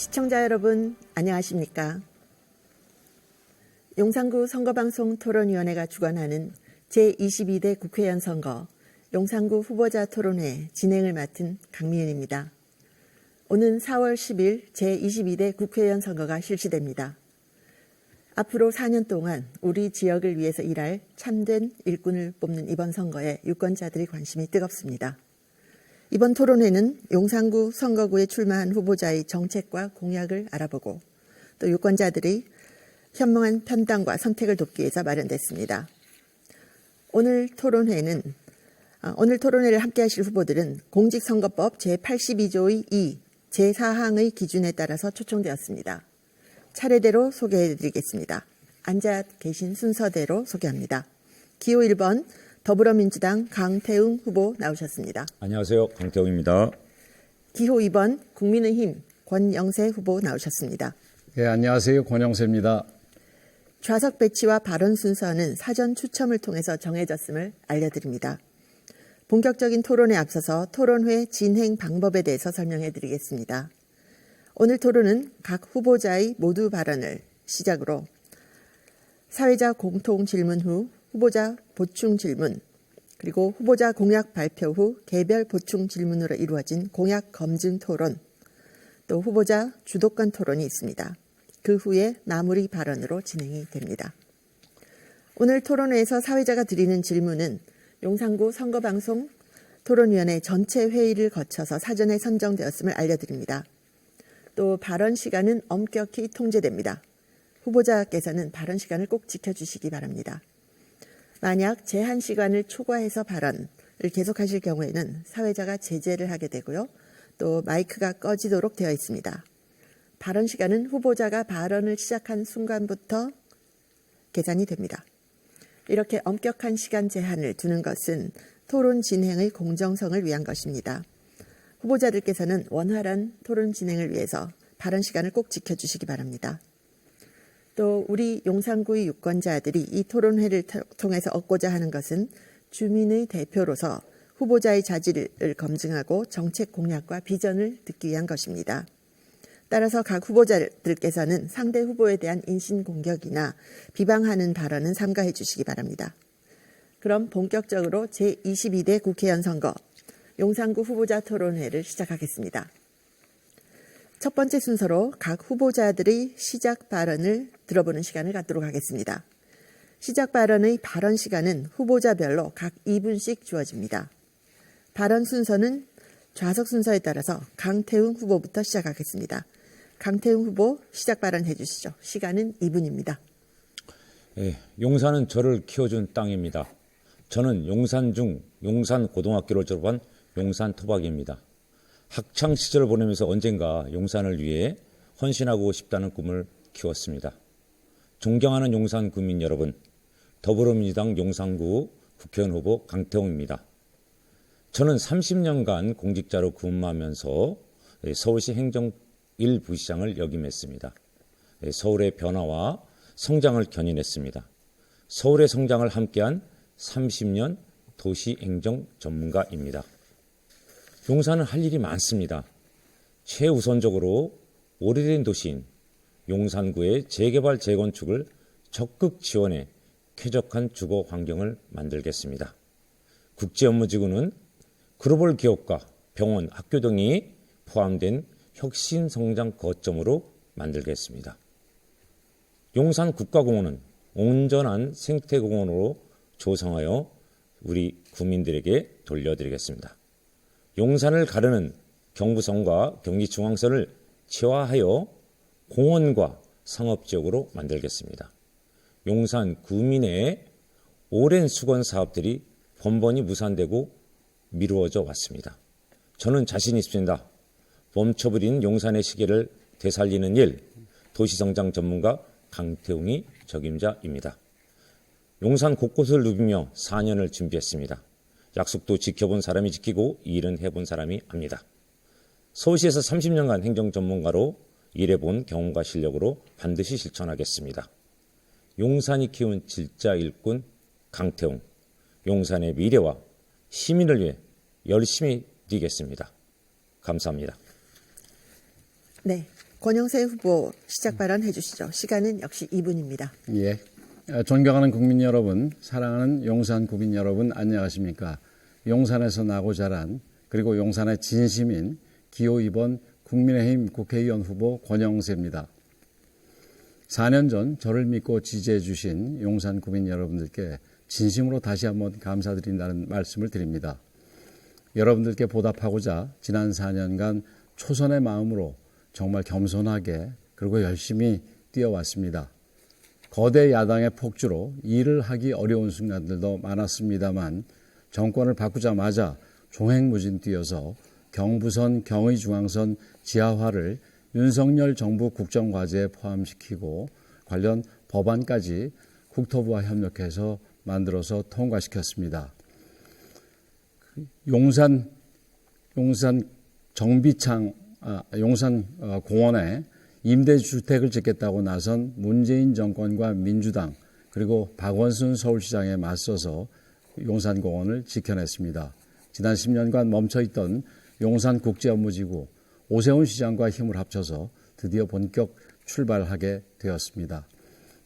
시청자 여러분 안녕하십니까? 용산구 선거방송 토론위원회가 주관하는 제22대 국회의원 선거 용산구 후보자 토론회 진행을 맡은 강미은입니다. 오는 4월 10일 제22대 국회의원 선거가 실시됩니다. 앞으로 4년 동안 우리 지역을 위해서 일할 참된 일꾼을 뽑는 이번 선거에 유권자들의 관심이 뜨겁습니다. 이번 토론회는 용산구 선거구에 출마한 후보자의 정책과 공약을 알아보고 또 유권자들의 현명한 판단과 선택을 돕기 위해서 마련됐습니다. 오늘 토론회를 함께 하실 후보들은 공직선거법 제82조의 2, 제4항의 기준에 따라서 초청되었습니다. 차례대로 소개해드리겠습니다. 앉아 계신 순서대로 소개합니다. 기호 1번 더불어민주당 강태웅 후보 나오셨습니다. 안녕하세요. 강태웅입니다. 기호 2번 국민의힘 권영세 후보 나오셨습니다. 네, 안녕하세요. 권영세입니다. 좌석 배치와 발언 순서는 사전 추첨을 통해서 정해졌음을 알려드립니다. 본격적인 토론에 앞서서 토론회 진행 방법에 대해서 설명해 드리겠습니다. 오늘 토론은 각 후보자의 모두 발언을 시작으로 사회자 공통 질문 후 후보자 보충 질문, 그리고 후보자 공약 발표 후 개별 보충 질문으로 이루어진 공약 검증 토론, 또 후보자 주도권 토론이 있습니다. 그 후에 마무리 발언으로 진행이 됩니다. 오늘 토론회에서 사회자가 드리는 질문은 용산구 선거방송 토론위원회 전체 회의를 거쳐서 사전에 선정되었음을 알려드립니다. 또 발언 시간은 엄격히 통제됩니다. 후보자께서는 발언 시간을 꼭 지켜주시기 바랍니다. 만약 제한 시간을 초과해서 발언을 계속하실 경우에는 사회자가 제재를 하게 되고요. 또 마이크가 꺼지도록 되어 있습니다. 발언 시간은 후보자가 발언을 시작한 순간부터 계산이 됩니다. 이렇게 엄격한 시간 제한을 두는 것은 토론 진행의 공정성을 위한 것입니다. 후보자들께서는 원활한 토론 진행을 위해서 발언 시간을 꼭 지켜주시기 바랍니다. 또 우리 용산구의 유권자들이 이 토론회를 통해서 얻고자 하는 것은 주민의 대표로서 후보자의 자질을 검증하고 정책 공약과 비전을 듣기 위한 것입니다. 따라서 각 후보자들께서는 상대 후보에 대한 인신공격이나 비방하는 발언은 삼가해 주시기 바랍니다. 그럼 본격적으로 제22대 국회의원 선거 용산구 후보자 토론회를 시작하겠습니다. 첫 번째 순서로 각 후보자들의 시작 발언을 들어보는 시간을 갖도록 하겠습니다. 시작 발언의 발언 시간은 후보자별로 각 2분씩 주어집니다. 발언 순서는 좌석 순서에 따라서 강태웅 후보부터 시작하겠습니다. 강태웅 후보 시작 발언해 주시죠. 시간은 2분입니다. 네, 용산은 저를 키워준 땅입니다. 저는 용산 중 용산고등학교를 졸업한 용산토박이입니다. 학창시절을 보내면서 언젠가 용산을 위해 헌신하고 싶다는 꿈을 키웠습니다. 존경하는 용산 구민 여러분, 더불어민주당 용산구 국회의원 후보 강태웅입니다. 저는 30년간 공직자로 근무하면서 서울시 행정 1부시장을 역임했습니다. 서울의 변화와 성장을 견인했습니다. 서울의 성장을 함께한 30년 도시행정 전문가입니다. 용산은 할 일이 많습니다. 최우선적으로 오래된 도시인 용산구의 재개발 재건축을 적극 지원해 쾌적한 주거 환경을 만들겠습니다. 국제업무지구는 글로벌 기업과 병원, 학교 등이 포함된 혁신성장 거점으로 만들겠습니다. 용산 국가공원은 온전한 생태공원으로 조성하여 우리 구민들에게 돌려드리겠습니다. 용산을 가르는 경부선과 경기중앙선을 최화하여 공원과 상업지역으로 만들겠습니다. 용산 구민의 오랜 수건 사업들이 번번이 무산되고 미루어져 왔습니다. 저는 자신 있습니다. 멈춰버린 용산의 시계를 되살리는 일, 도시성장 전문가 강태웅이 적임자입니다. 용산 곳곳을 누비며 4년을 준비했습니다. 약속도 지켜본 사람이 지키고 일은 해본 사람이 합니다. 서울시에서 30년간 행정 전문가로 일해본 경험과 실력으로 반드시 실천하겠습니다. 용산이 키운 진짜 일꾼 강태웅, 용산의 미래와 시민을 위해 열심히 뛰겠습니다. 감사합니다. 네, 권영세 후보 시작 발언해 주시죠. 시간은 역시 2분입니다. 예. 존경하는 국민 여러분, 사랑하는 용산 구민 여러분, 안녕하십니까? 용산에서 나고 자란 그리고 용산의 진심인 기호 2번 국민의힘 국회의원 후보 권영세입니다. 4년 전 저를 믿고 지지해 주신 용산 구민 여러분들께 진심으로 다시 한번 감사드린다는 말씀을 드립니다. 여러분들께 보답하고자 지난 4년간 초선의 마음으로 정말 겸손하게 그리고 열심히 뛰어왔습니다. 거대 야당의 폭주로 일을 하기 어려운 순간들도 많았습니다만 정권을 바꾸자마자 종횡무진 뛰어서 경부선, 경의중앙선 지하화를 윤석열 정부 국정과제에 포함시키고 관련 법안까지 국토부와 협력해서 만들어서 통과시켰습니다. 용산 공원에 임대주택을 짓겠다고 나선 문재인 정권과 민주당 그리고 박원순 서울시장에 맞서서 용산공원을 지켜냈습니다. 지난 10년간 멈춰있던 용산국제업무지구 오세훈 시장과 힘을 합쳐서 드디어 본격 출발하게 되었습니다.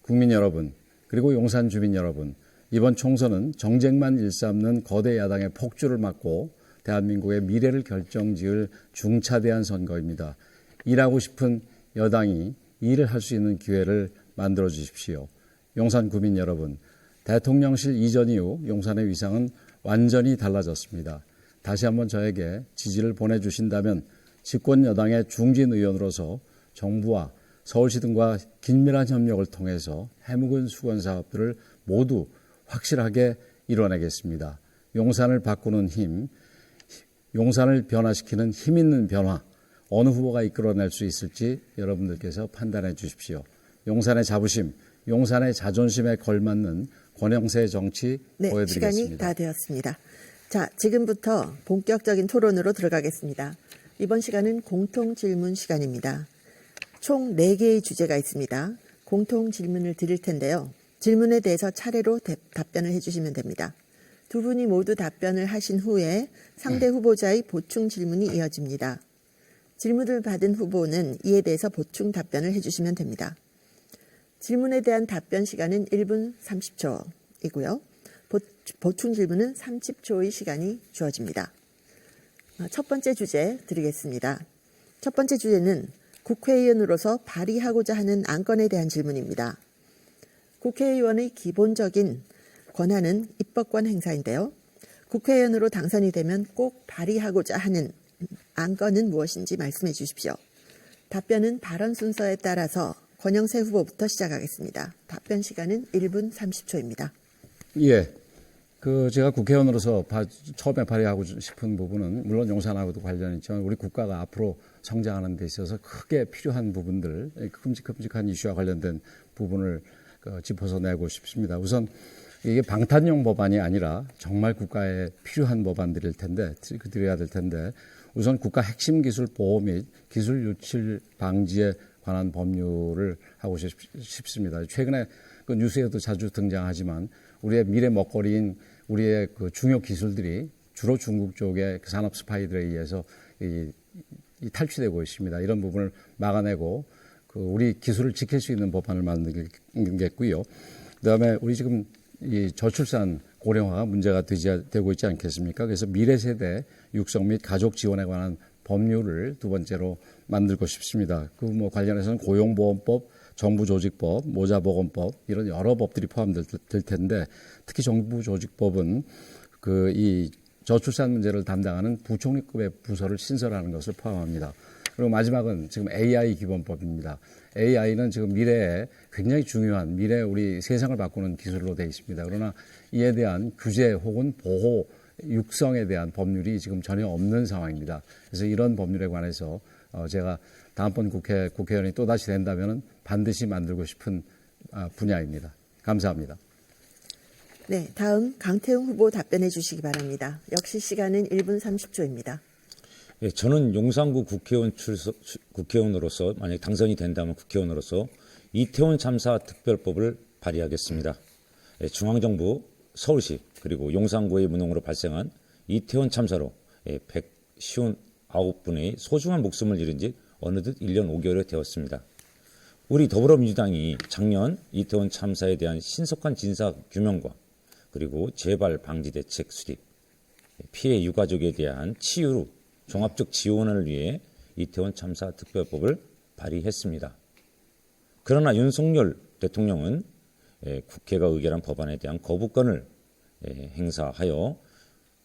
국민 여러분 그리고 용산 주민 여러분, 이번 총선은 정쟁만 일삼는 거대 야당의 폭주를 막고 대한민국의 미래를 결정지을 중차대한 선거입니다. 일하고 싶은 여당이 일을 할 수 있는 기회를 만들어 주십시오. 용산 구민 여러분, 대통령실 이전 이후 용산의 위상은 완전히 달라졌습니다. 다시 한번 저에게 지지를 보내주신다면 집권 여당의 중진 의원으로서 정부와 서울시 등과 긴밀한 협력을 통해서 해묵은 수건 사업들을 모두 확실하게 이뤄내겠습니다. 용산을 바꾸는 힘, 용산을 변화시키는 힘 있는 변화, 어느 후보가 이끌어낼 수 있을지 여러분들께서 판단해 주십시오. 용산의 자부심, 용산의 자존심에 걸맞는 권영세 정치 네, 보여드리겠습니다. 시간이 다 되었습니다. 자, 지금부터 본격적인 토론으로 들어가겠습니다. 이번 시간은 공통 질문 시간입니다. 총 4개의 주제가 있습니다. 공통 질문을 드릴 텐데요. 질문에 대해서 차례로 답변을 해주시면 됩니다. 두 분이 모두 답변을 하신 후에 상대 후보자의 보충 질문이 이어집니다. 질문을 받은 후보는 이에 대해서 보충 답변을 해주시면 됩니다. 질문에 대한 답변 시간은 1분 30초이고요. 보충 질문은 30초의 시간이 주어집니다. 첫 번째 주제 드리겠습니다. 첫 번째 주제는 국회의원으로서 발의하고자 하는 안건에 대한 질문입니다. 국회의원의 기본적인 권한은 입법권 행사인데요. 국회의원으로 당선이 되면 꼭 발의하고자 하는 안건은 무엇인지 말씀해 주십시오. 답변은 발언 순서에 따라서 권영세 후보부터 시작하겠습니다. 답변 시간은 1분 30초입니다. 예. 제가 국회의원으로서 처음에 발의하고 싶은 부분은 물론 용산하고도 관련이 있지만 우리 국가가 앞으로 성장하는 데 있어서 크게 필요한 부분들, 큼직큼직한 이슈와 관련된 부분을 짚어서 내고 싶습니다. 우선 이게 방탄용 법안이 아니라 정말 국가에 필요한 법안들일 텐데, 드려야 될 텐데, 우선 국가 핵심 기술 보호 및 기술 유출 방지에 관한 법률을 하고 싶습니다. 최근에 뉴스에도 자주 등장하지만 우리의 미래 먹거리인 우리의 중요 기술들이 주로 중국 쪽의 산업 스파이들에 의해서 탈취되고 있습니다. 이런 부분을 막아내고 우리 기술을 지킬 수 있는 법안을 만들겠고요. 그다음에 우리 지금 이 저출산 고령화가 문제가 되고 있지 않겠습니까? 그래서 미래 세대 육성 및 가족 지원에 관한 법률을 두 번째로 만들고 싶습니다. 관련해서는 고용보험법, 정부조직법, 모자보건법 이런 여러 법들이 포함될 텐데 특히 정부조직법은 이 저출산 문제를 담당하는 부총리급의 부서를 신설하는 것을 포함합니다. 그리고 마지막은 지금 AI 기본법입니다. AI는 지금 미래에 굉장히 중요한 미래 우리 세상을 바꾸는 기술로 되어 있습니다. 그러나 이에 대한 규제 혹은 보호, 육성에 대한 법률이 지금 전혀 없는 상황입니다. 그래서 이런 법률에 관해서 제가 다음번 국회의원이 또다시 된다면 반드시 만들고 싶은 분야입니다. 감사합니다. 네, 다음 강태웅 후보 답변해 주시기 바랍니다. 역시 시간은 1분 30초입니다. 예, 저는 용산구 국회의원으로서 만약 당선이 된다면 국회의원으로서 이태원 참사 특별법을 발의하겠습니다. 예, 중앙정부, 서울시 그리고 용산구의 무능으로 발생한 이태원 참사로 159분의 소중한 목숨을 잃은 지 어느덧 1년 5개월이 되었습니다. 우리 더불어민주당이 작년 이태원 참사에 대한 신속한 진사 규명과 그리고 재발 방지 대책 수립, 피해 유가족에 대한 치유, 종합적 지원을 위해 이태원 참사 특별법을 발의했습니다. 그러나 윤석열 대통령은 국회가 의결한 법안에 대한 거부권을 행사하여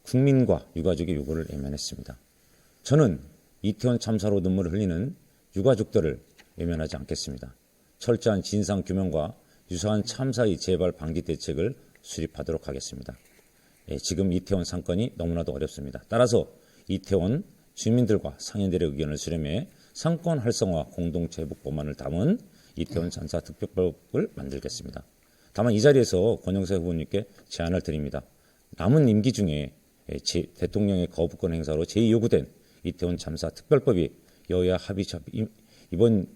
국민과 유가족의 요구를 외면했습니다. 저는 이태원 참사로 눈물을 흘리는 유가족들을 외면하지 않겠습니다. 철저한 진상 규명과 유사한 참사의 재발 방지 대책을 수립하도록 하겠습니다. 지금 이태원 상권이 너무나도 어렵습니다. 따라서 이태원 주민들과 상인들의 의견을 수렴해 상권 활성화 공동체 복법만을 담은 이태원 참사 특별법을 만들겠습니다. 다만 이 자리에서 권영세 후보님께 제안을 드립니다. 남은 임기 중에 대통령의 거부권 행사로 제2요구된 이태원 참사 특별법이 여야 합의 이번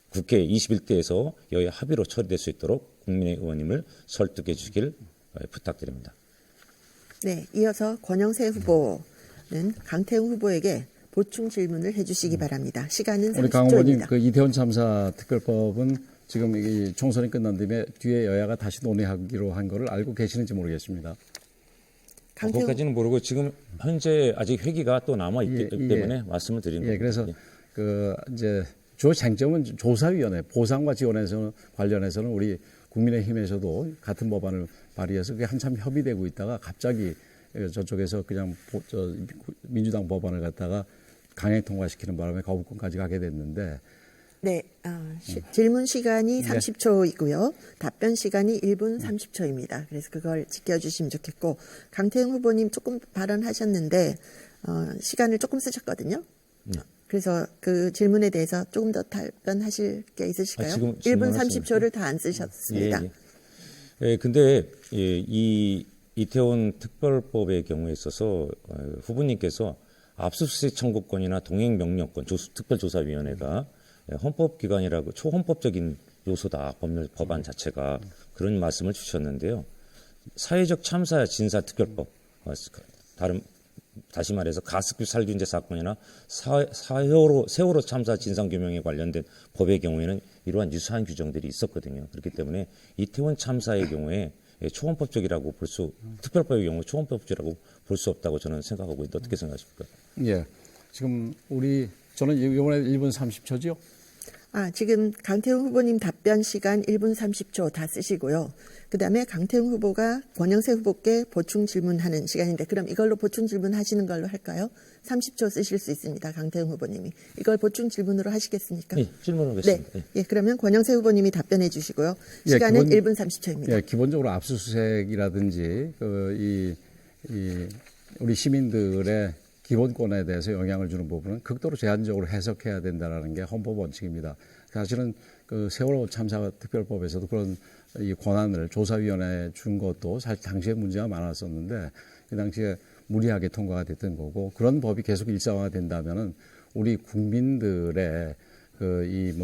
국회 21대에서 여야 합의로 처리될 수 있도록 국민의 의원님을 설득해 주시길 부탁드립니다. 네, 이어서 권영세 후보는 강태웅 후보에게 보충 질문을 해주시기 바랍니다. 시간은 우리 강 후보님, 30초입니다. 그 이태원 참사 특별법은 지금 이 총선이 끝난 뒤에 여야가 다시 논의하기로 한 거를 알고 계시는지 모르겠습니다. 그것까지는 모르고 지금 현재 아직 회기가 또 남아 있기 때문에 말씀을 드리는 겁니다. 그래서 그 이제 주 쟁점은 조사위원회 보상과 지원에서 관련해서는 우리 국민의힘에서도 같은 법안을 발의해서 그게 한참 협의되고 있다가 갑자기 저쪽에서 그냥 민주당 법안을 갖다가 강행 통과시키는 바람에 거부권까지 가게 됐는데. 네, 질문 시간이 30초이고요. 답변 시간이 1분 30초입니다. 그래서 그걸 지켜주시면 좋겠고, 강태웅 후보님 조금 발언하셨는데 시간을 조금 쓰셨거든요. 그래서 그 질문에 대해서 조금 더 답변하실 게 있으실까요? 지금 1분 30초를 다 안 쓰셨습니다. 근데 이 이태원 특별법의 경우에 있어서 후보님께서 압수수색 청구권이나 동행명령권, 특별조사위원회가 헌법기관이라고 초헌법적인 요소다, 법안 자체가 그런 말씀을 주셨는데요. 사회적 참사 진사 특별법, 다시 말해서 가습기 살균제 사건이나 세월호 참사 진상규명에 관련된 법의 경우에는 이러한 유사한 규정들이 있었거든요. 그렇기 때문에 이태원 참사의 경우에 초헌법적이라고 특별법의 경우 초헌법적이라고 볼 수 없다고 저는 생각하고 있는데 어떻게 생각하십니까? 예. 지금 저는 이번에 1분 30초죠? 지금 강태웅 후보님 답변 시간 1분 30초 다 쓰시고요. 그다음에 강태웅 후보가 권영세 후보께 보충 질문하는 시간인데 그럼 이걸로 보충 질문하시는 걸로 할까요? 30초 쓰실 수 있습니다. 강태웅 후보님이. 이걸 보충 질문으로 하시겠습니까? 네, 질문하겠습니다. 네. 예, 그러면 권영세 후보님이 답변해 주시고요. 시간은 1분 30초입니다. 예, 기본적으로 압수수색이라든지 우리 시민들의 기본권에 대해서 영향을 주는 부분은 극도로 제한적으로 해석해야 된다는 게 헌법 원칙입니다. 사실은 그 세월호 참사 특별법에서도 그런 이 권한을 조사위원회에 준 것도 사실 당시에 문제가 많았었는데 그 당시에 무리하게 통과가 됐던 거고 그런 법이 계속 일상화된다면은 우리 국민들의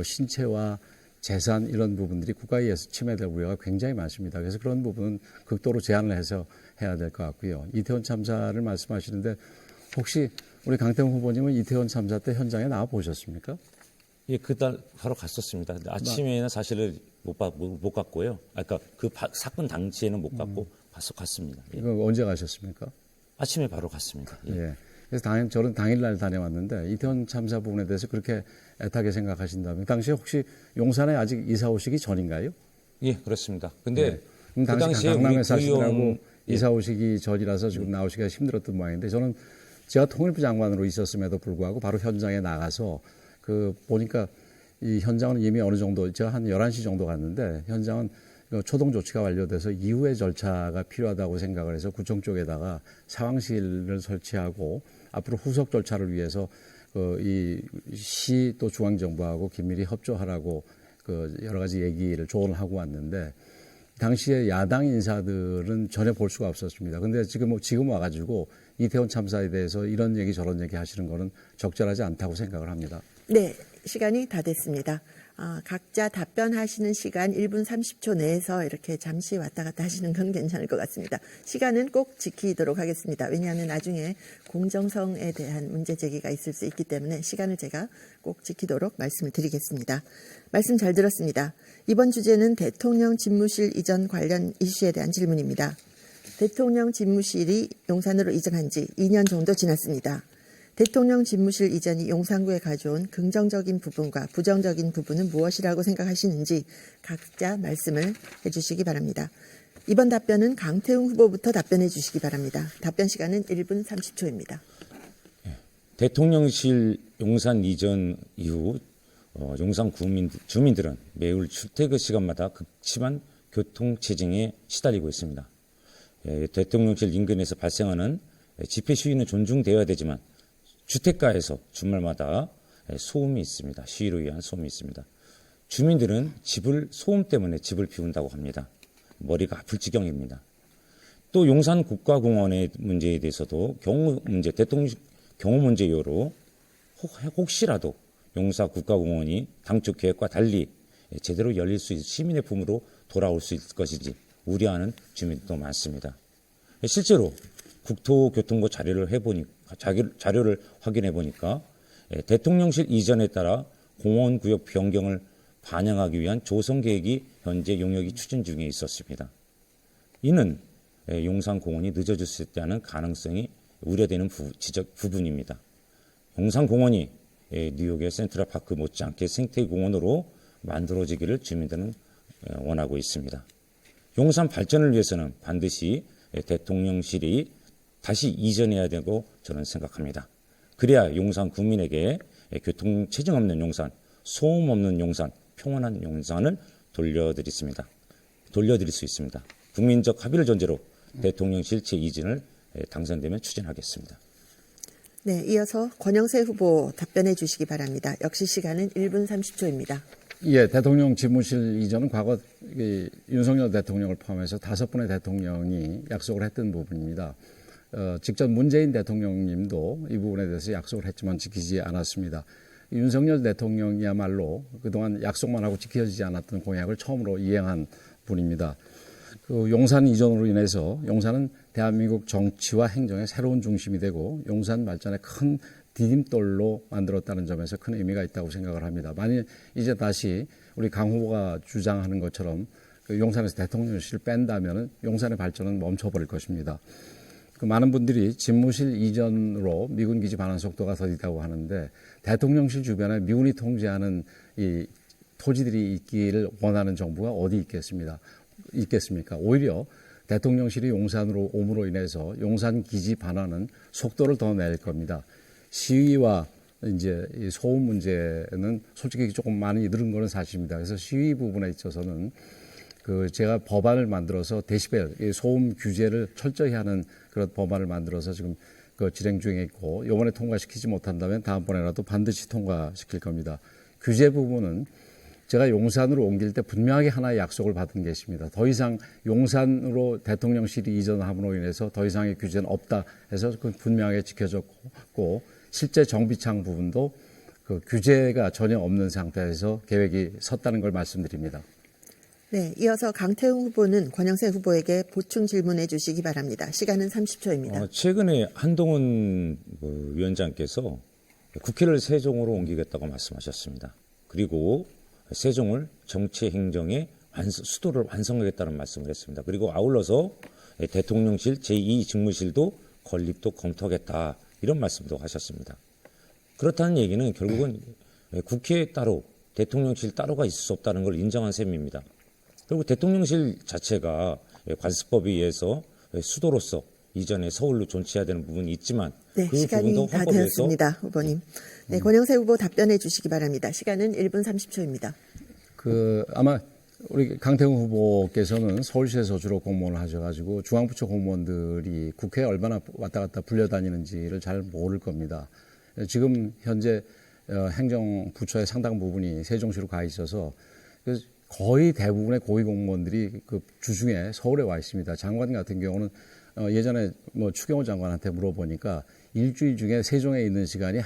신체와 재산 이런 부분들이 국가에 의해서 침해될 우려가 굉장히 많습니다. 그래서 그런 부분은 극도로 제한을 해서 해야 될 것 같고요. 이태원 참사를 말씀하시는데 혹시 우리 강태웅 후보님은 이태원 참사 때 현장에 나와 보셨습니까? 예, 그날 바로 갔었습니다. 근데 아침에는 사실은 못 갔고요. 그 사건 당시에는 못 갔고 갔습니다. 예. 이거 언제 가셨습니까? 아침에 바로 갔습니다. 예. 예. 그래서 저는 당일날 다녀왔는데 이태원 참사 부분에 대해서 그렇게 애타게 생각하신다면 당시에 혹시 용산에 아직 이사 오시기 전인가요? 예, 그렇습니다. 근데 그 당시에 강남에 사시느라고 이사 오시기 전이라서 지금 나오시기가 힘들었던 모양인데 저는 제가 통일부 장관으로 있었음에도 불구하고 바로 현장에 나가서 보니까 이 현장은 이미 어느 정도 제가 한 11시 정도 갔는데 현장은 초동 조치가 완료돼서 이후의 절차가 필요하다고 생각을 해서 구청 쪽에다가 상황실을 설치하고 앞으로 후속 절차를 위해서 이 시 또 중앙정부하고 긴밀히 협조하라고 여러 가지 조언을 하고 왔는데 당시에 야당 인사들은 전혀 볼 수가 없었습니다. 근데 지금 와가지고 이태원 참사에 대해서 이런 얘기 저런 얘기 하시는 거는 적절하지 않다고 생각을 합니다. 네, 시간이 다 됐습니다. 각자 답변하시는 시간 1분 30초 내에서 이렇게 잠시 왔다 갔다 하시는 건 괜찮을 것 같습니다. 시간은 꼭 지키도록 하겠습니다. 왜냐하면 나중에 공정성에 대한 문제 제기가 있을 수 있기 때문에 시간을 제가 꼭 지키도록 말씀을 드리겠습니다. 말씀 잘 들었습니다. 이번 주제는 대통령 집무실 이전 관련 이슈에 대한 질문입니다. 대통령 집무실이 용산으로 이전한 지 2년 정도 지났습니다. 대통령 집무실 이전이 용산구에 가져온 긍정적인 부분과 부정적인 부분은 무엇이라고 생각하시는지 각자 말씀을 해주시기 바랍니다. 이번 답변은 강태웅 후보부터 답변해 주시기 바랍니다. 답변 시간은 1분 30초입니다. 대통령실 용산 이전 이후 용산 주민들은 매일 출퇴근 시간마다 극심한 교통체증에 시달리고 있습니다. 대통령실 인근에서 발생하는 집회 시위는 존중되어야 되지만 주택가에서 주말마다 소음이 있습니다. 시위로 위한 소음이 있습니다. 주민들은 소음 때문에 집을 비운다고 합니다. 머리가 아플 지경입니다. 또 용산 국가공원의 문제에 대해서도 대통령 경호 문제 이유로 혹시라도 용산 국가공원이 당초 계획과 달리 제대로 열릴 수 있는 시민의 품으로 돌아올 수 있을 것인지 우려하는 주민도 많습니다. 실제로 국토교통부 자료를 확인해 보니까 대통령실 이전에 따라 공원구역 변경을 반영하기 위한 조성 계획이 현재 용역이 추진 중에 있었습니다. 이는 용산공원이 늦어질 수 있다는 가능성이 우려되는 부분입니다. 용산공원이 뉴욕의 센트럴파크 못지않게 생태공원으로 만들어지기를 주민들은 원하고 있습니다. 용산 발전을 위해서는 반드시 대통령실이 다시 이전해야 되고 저는 생각합니다. 그래야 용산 국민에게 교통체증 없는 용산, 소음 없는 용산, 평온한 용산을 돌려드릴 수 있습니다. 국민적 합의를 전제로 대통령실 재이전을 당선되면 추진하겠습니다. 네, 이어서 권영세 후보 답변해 주시기 바랍니다. 역시 시간은 1분 30초입니다. 예, 대통령 집무실 이전은 과거 윤석열 대통령을 포함해서 5분의 대통령이 약속을 했던 부분입니다. 직접 문재인 대통령님도 이 부분에 대해서 약속을 했지만 지키지 않았습니다. 윤석열 대통령이야말로 그동안 약속만 하고 지켜지지 않았던 공약을 처음으로 이행한 분입니다. 그 용산 이전으로 인해서 용산은 대한민국 정치와 행정의 새로운 중심이 되고 용산 발전의 큰 디딤돌로 만들었다는 점에서 큰 의미가 있다고 생각을 합니다. 만일 이제 다시 우리 강 후보가 주장하는 것처럼 그 용산에서 대통령실을 뺀다면 용산의 발전은 멈춰버릴 것입니다. 그 많은 분들이 집무실 이전으로 미군 기지 반환 속도가 더디다고 하는데 대통령실 주변에 미군이 통제하는 이 토지들이 있기를 원하는 정부가 어디 있겠습니까? 오히려 대통령실이 용산으로 옴으로 인해서 용산 기지 반환은 속도를 더 낼 겁니다. 시위와 이제 이 소음 문제는 솔직히 조금 많이 늘은 거는 사실입니다. 그래서 시위 부분에 있어서는 그 제가 법안을 만들어서 데시벨 소음 규제를 철저히 하는 그런 법안을 만들어서 지금 그 진행 중에 있고 이번에 통과시키지 못한다면 다음번에라도 반드시 통과시킬 겁니다. 규제 부분은 제가 용산으로 옮길 때 분명하게 하나의 약속을 받은 게 있습니다. 더 이상 용산으로 대통령실이 이전함으로 인해서 더 이상의 규제는 없다 해서 그 분명하게 지켜졌고 실제 정비창 부분도 그 규제가 전혀 없는 상태에서 계획이 섰다는 걸 말씀드립니다. 네, 이어서 강태웅 후보는 권영세 후보에게 보충 질문해 주시기 바랍니다. 시간은 30초입니다. 최근에 한동훈 위원장께서 국회를 세종으로 옮기겠다고 말씀하셨습니다. 그리고 세종을 정치 행정의 수도를 완성하겠다는 말씀을 했습니다. 그리고 아울러서 대통령실 제2 직무실도 건립도 검토하겠다 이런 말씀도 하셨습니다. 그렇다는 얘기는 결국은 국회에 따로 대통령실 따로가 있을 수 없다는 걸 인정한 셈입니다. 그리고 대통령실 자체가 관습법에 의해서 수도로서 이전에 서울로 존치해야 되는 부분이 있지만 네, 그 시간이 부분도 다 되었습니다. 후보님. 네, 권영세 후보 답변해 주시기 바랍니다. 시간은 1분 30초입니다. 아마 우리 강태웅 후보께서는 서울시에서 주로 공무원을 하셔가지고 중앙부처 공무원들이 국회에 얼마나 왔다 갔다 불려다니는지를 잘 모를 겁니다. 지금 현재 행정부처의 상당 부분이 세종시로 가 있어서 거의 대부분의 고위공무원들이 그 주중에 서울에 와 있습니다. 장관 같은 경우는 예전에 추경호 장관한테 물어보니까 일주일 중에 세종에 있는 시간이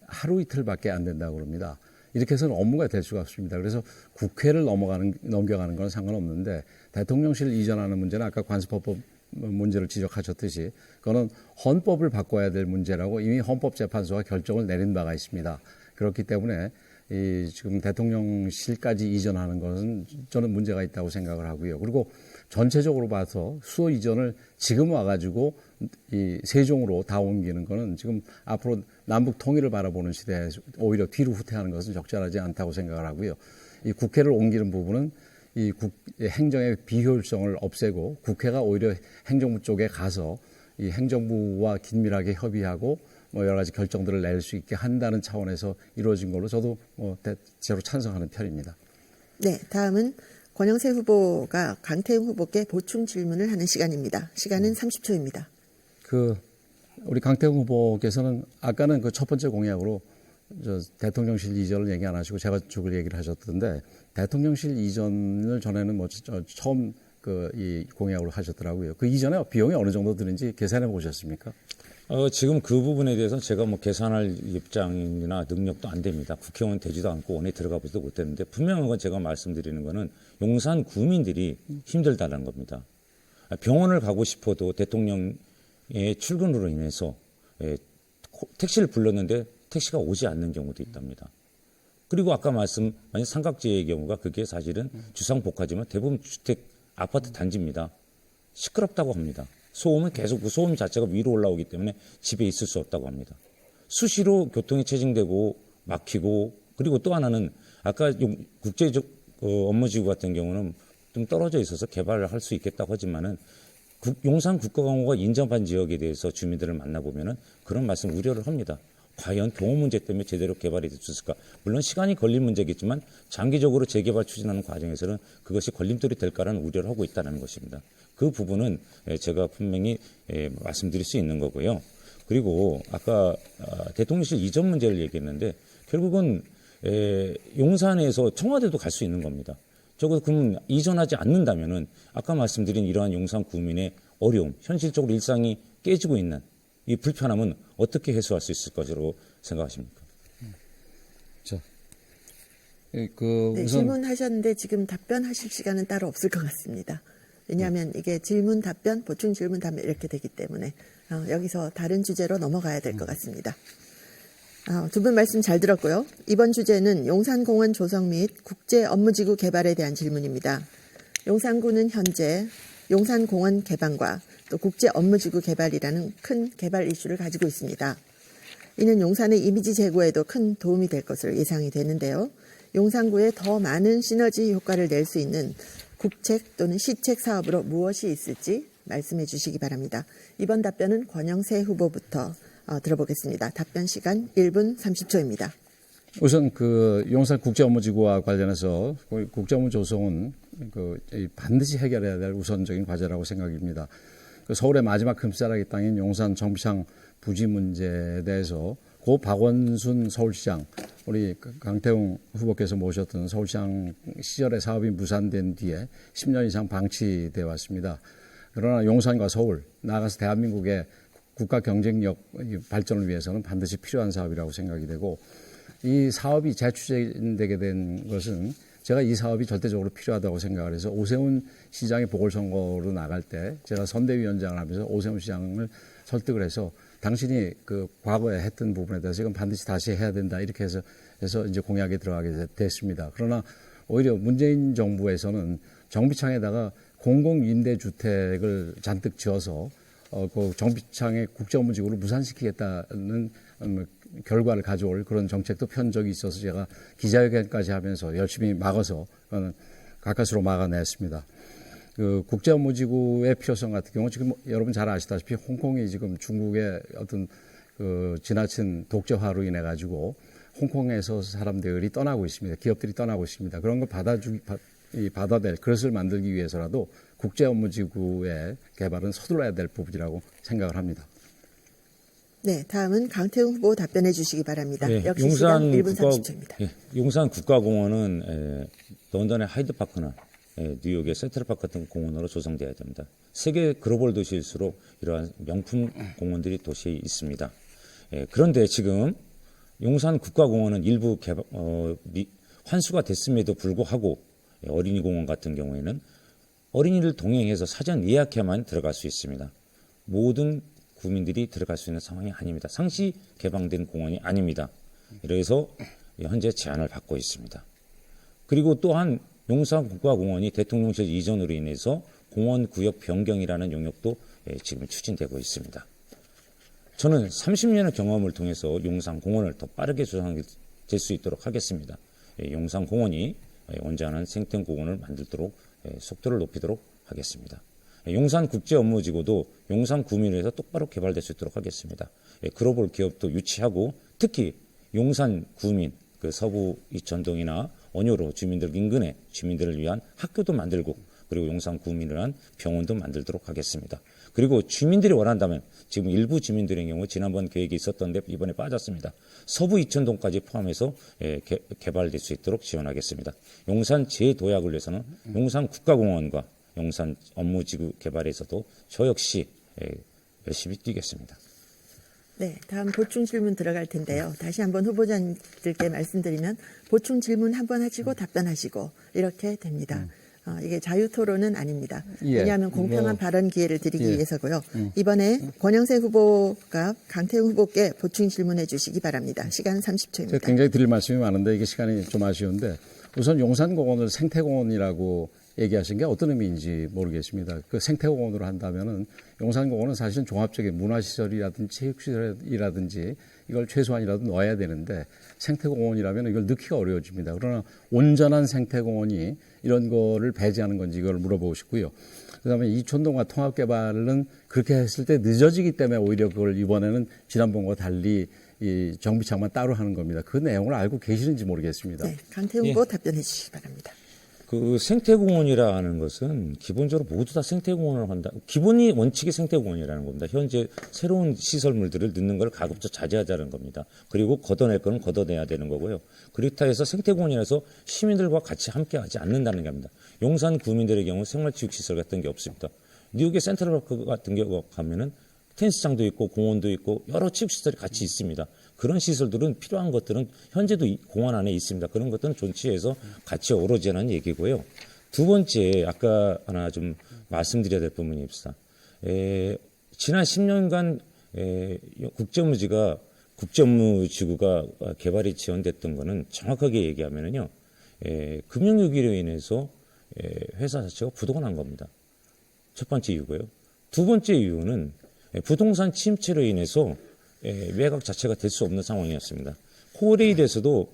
하루 이틀밖에 안 된다고 그럽니다. 이렇게 해서는 업무가 될 수가 없습니다. 그래서 국회를 넘겨가는 건 상관없는데 대통령실 이전하는 문제는 아까 관습헌법 문제를 지적하셨듯이 그거는 헌법을 바꿔야 될 문제라고 이미 헌법재판소가 결정을 내린 바가 있습니다. 그렇기 때문에 지금 대통령실까지 이전하는 것은 저는 문제가 있다고 생각을 하고요. 그리고 전체적으로 봐서 수호 이전을 지금 와가지고 이 세종으로 다 옮기는 거는 지금 앞으로 남북 통일을 바라보는 시대에 오히려 뒤로 후퇴하는 것은 적절하지 않다고 생각을 하고요. 이 국회를 옮기는 부분은 행정의 비효율성을 없애고 국회가 오히려 행정부 쪽에 가서 이 행정부와 긴밀하게 협의하고 여러 가지 결정들을 낼 수 있게 한다는 차원에서 이루어진 걸로 저도 대체로 찬성하는 편입니다. 네, 다음은 권영세 후보가 강태웅 후보께 보충 질문을 하는 시간입니다. 시간은 30초입니다. 우리 강태웅 후보께서는 아까는 그 첫 번째 공약으로 대통령실 이전을 얘기 안 하시고 제가 쪽을 얘기를 하셨던데 대통령실 이전을 전에는 처음 이 공약으로 하셨더라고요. 그 이전에 비용이 어느 정도 드는지 계산해 보셨습니까? 지금 그 부분에 대해서 제가 계산할 입장이나 능력도 안 됩니다. 국회의원 되지도 않고 원에 들어가 보지도 못했는데 분명한 건 제가 말씀드리는 거는 용산 구민들이 힘들다는 겁니다. 병원을 가고 싶어도 대통령의 출근으로 인해서 택시를 불렀는데 택시가 오지 않는 경우도 있답니다. 그리고 아까 만약 삼각지의 경우가 그게 사실은 주상복합이지만 대부분 주택 아파트 단지입니다. 시끄럽다고 합니다. 소음은 계속 그 소음 자체가 위로 올라오기 때문에 집에 있을 수 없다고 합니다. 수시로 교통이 체증되고 막히고 그리고 또 하나는 아까 국제적 업무지구 같은 경우는 좀 떨어져 있어서 개발을 할 수 있겠다고 하지만은 용산 국가공원과 인접한 지역에 대해서 주민들을 만나보면은 그런 말씀 우려를 합니다. 과연 경호 문제 때문에 제대로 개발이 될 수 있을까? 물론 시간이 걸릴 문제겠지만 장기적으로 재개발 추진하는 과정에서는 그것이 걸림돌이 될까라는 우려를 하고 있다는 것입니다. 그 부분은 제가 분명히 말씀드릴 수 있는 거고요. 그리고 아까 대통령실 이전 문제를 얘기했는데 결국은 용산에서 청와대도 갈 수 있는 겁니다. 적어도 그러면 이전하지 않는다면은 아까 말씀드린 이러한 용산 구민의 어려움, 현실적으로 일상이 깨지고 있는 이 불편함은 어떻게 해소할 수 있을 것으로 생각하십니까? 네, 질문하셨는데 지금 답변하실 시간은 따로 없을 것 같습니다. 왜냐하면 이게 질문 답변, 보충 질문 답변 이렇게 되기 때문에 여기서 다른 주제로 넘어가야 될 것 같습니다. 두 분 말씀 잘 들었고요. 이번 주제는 용산공원 조성 및 국제 업무지구 개발에 대한 질문입니다. 용산구는 현재 용산공원 개방과 또 국제 업무지구 개발이라는 큰 개발 이슈를 가지고 있습니다. 이는 용산의 이미지 제고에도 큰 도움이 될 것으로 예상이 되는데요. 용산구에 더 많은 시너지 효과를 낼 수 있는 국책 또는 시책 사업으로 무엇이 있을지 말씀해 주시기 바랍니다. 이번 답변은 권영세 후보부터 들어보겠습니다. 답변 시간 1분 30초입니다. 우선 용산 국제업무지구와 관련해서 국제업무 조성은 반드시 해결해야 될 우선적인 과제라고 생각입니다. 서울의 마지막 금싸라기 땅인 용산 정비창 부지 문제에 대해서 고 박원순 서울시장, 우리 강태웅 후보께서 모셨던 서울시장 시절의 사업이 무산된 뒤에 10년 이상 방치되어 왔습니다. 그러나 용산과 서울, 나아가서 대한민국의 국가 경쟁력 발전을 위해서는 반드시 필요한 사업이라고 생각이 되고 이 사업이 재추진되게 된 것은 제가 이 사업이 절대적으로 필요하다고 생각을 해서 오세훈 시장이 보궐선거로 나갈 때 제가 선대위원장을 하면서 오세훈 시장을 설득을 해서 당신이 과거에 했던 부분에 대해서 이건 반드시 다시 해야 된다 이렇게 해서 이제 공약에 들어가게 됐습니다. 그러나 오히려 문재인 정부에서는 정비창에다가 공공임대주택을 잔뜩 지어서 그 정비창의 국제업무지구를 무산시키겠다는 결과를 가져올 그런 정책도 편 적이 있어서 제가 기자회견까지 하면서 열심히 막아서 가까스로 막아냈습니다. 국제업무지구의 필요성 같은 경우 지금 여러분 잘 아시다시피 홍콩이 지금 중국의 어떤 지나친 독재화로 인해 가지고 홍콩에서 사람들이 떠나고 있습니다. 기업들이 떠나고 있습니다. 그런 걸 받아낼 그릇을 만들기 위해서라도 국제업무지구의 개발은 서둘러야 될 부분이라고 생각을 합니다. 네, 다음은 강태웅 후보 답변해 주시기 바랍니다. 네, 역시 시간 1분 30초입니다. 용산 국가공원은 런던의 하이드파크나 뉴욕의 센트럴파크 같은 공원으로 조성돼야 됩니다. 세계 글로벌 도시일수록 이러한 명품 공원들이 도시에 있습니다. 그런데 지금 용산 국가공원은 일부 환수가 됐음에도 불구하고 어린이공원 같은 경우에는 어린이를 동행해서 사전 예약해야만 들어갈 수 있습니다. 모든 구민들이 들어갈 수 있는 상황이 아닙니다. 상시 개방된 공원이 아닙니다. 이래서 현재 제한을 받고 있습니다. 그리고 또한 용산국가공원이 대통령실 이전으로 인해서 공원구역 변경이라는 영역도 지금 추진되고 있습니다. 저는 30년의 경험을 통해서 용산공원을 더 빠르게 조성될 수 있도록 하겠습니다. 용산공원이 원하는 생태공원을 만들도록 속도를 높이도록 하겠습니다. 용산국제업무지구도 용산구민에서 똑바로 개발될 수 있도록 하겠습니다. 글로벌 기업도 유치하고 특히 용산구민, 그 서부 이천동이나 원효로 주민들 인근에 주민들을 위한 학교도 만들고 그리고 용산구민을 위한 병원도 만들도록 하겠습니다. 그리고 주민들이 원한다면 지금 일부 주민들의 경우 지난번 계획이 있었던데 이번에 빠졌습니다. 서부 이천동까지 포함해서 개발될 수 있도록 지원하겠습니다. 용산 재도약을 위해서는 용산 국가공원과 용산 업무지구 개발에서도 저 역시 열심히 뛰겠습니다. 네, 다음 보충 질문 들어갈 텐데요. 다시 한번 후보자님들께 말씀드리면 보충 질문 한번 하시고 답변하시고 이렇게 됩니다. 이게 자유토론은 아닙니다. 예. 왜냐하면 공평한 발언 기회를 드리기 예. 위해서고요. 이번에 권영세 후보가 강태웅 후보께 보충 질문해 주시기 바랍니다. 시간 제가 30초입니다. 굉장히 드릴 말씀이 많은데 이게 시간이 좀 아쉬운데 우선 용산공원을 생태공원이라고 얘기하신 게 어떤 의미인지 모르겠습니다. 그 생태공원으로 한다면은 용산공원은 사실은 종합적인 문화시설이라든지 체육시설이라든지 이걸 최소한이라도 넣어야 되는데 생태공원이라면 이걸 넣기가 어려워집니다. 그러나 온전한 생태공원이 이런 거를 배제하는 건지 이걸 물어보고 싶고요. 그다음에 이촌동과 통합개발은 그렇게 했을 때 늦어지기 때문에 오히려 그걸 이번에는 지난번과 달리 이 정비창만 따로 하는 겁니다. 그 내용을 알고 계시는지 모르겠습니다. 네, 강태웅 후보 답변해 주시기 바랍니다. 그 생태공원이라 하는 것은 기본적으로 모두 다 생태공원을 한다. 기본이 원칙이 생태공원이라는 겁니다. 현재 새로운 시설물들을 넣는 걸 가급적 자제하자는 겁니다. 그리고 걷어낼 거는 걷어내야 되는 거고요. 그렇다 해서 생태공원이라서 시민들과 같이 함께하지 않는다는 겁니다. 용산 구민들의 경우 생활체육시설 같은 게 없습니다. 뉴욕의 센트럴파크 같은 경우 가면은 테니스장도 있고 공원도 있고 여러 체육시설이 같이 있습니다. 그런 시설들은 필요한 것들은 현재도 공원 안에 있습니다. 그런 것들은 존치해서 같이 어우러지는 얘기고요. 두 번째 아까 하나 좀 말씀드려야 될 부분이 있습니다. 지난 10년간 국제업무지구가 개발이 지연됐던 거는 정확하게 얘기하면은요. 금융위기로 인해서 회사 자체가 부도가 난 겁니다. 첫 번째 이유고요. 두 번째 이유는 부동산 침체로 인해서 매각 자체가 될 수 없는 상황이었습니다. 코레일에서도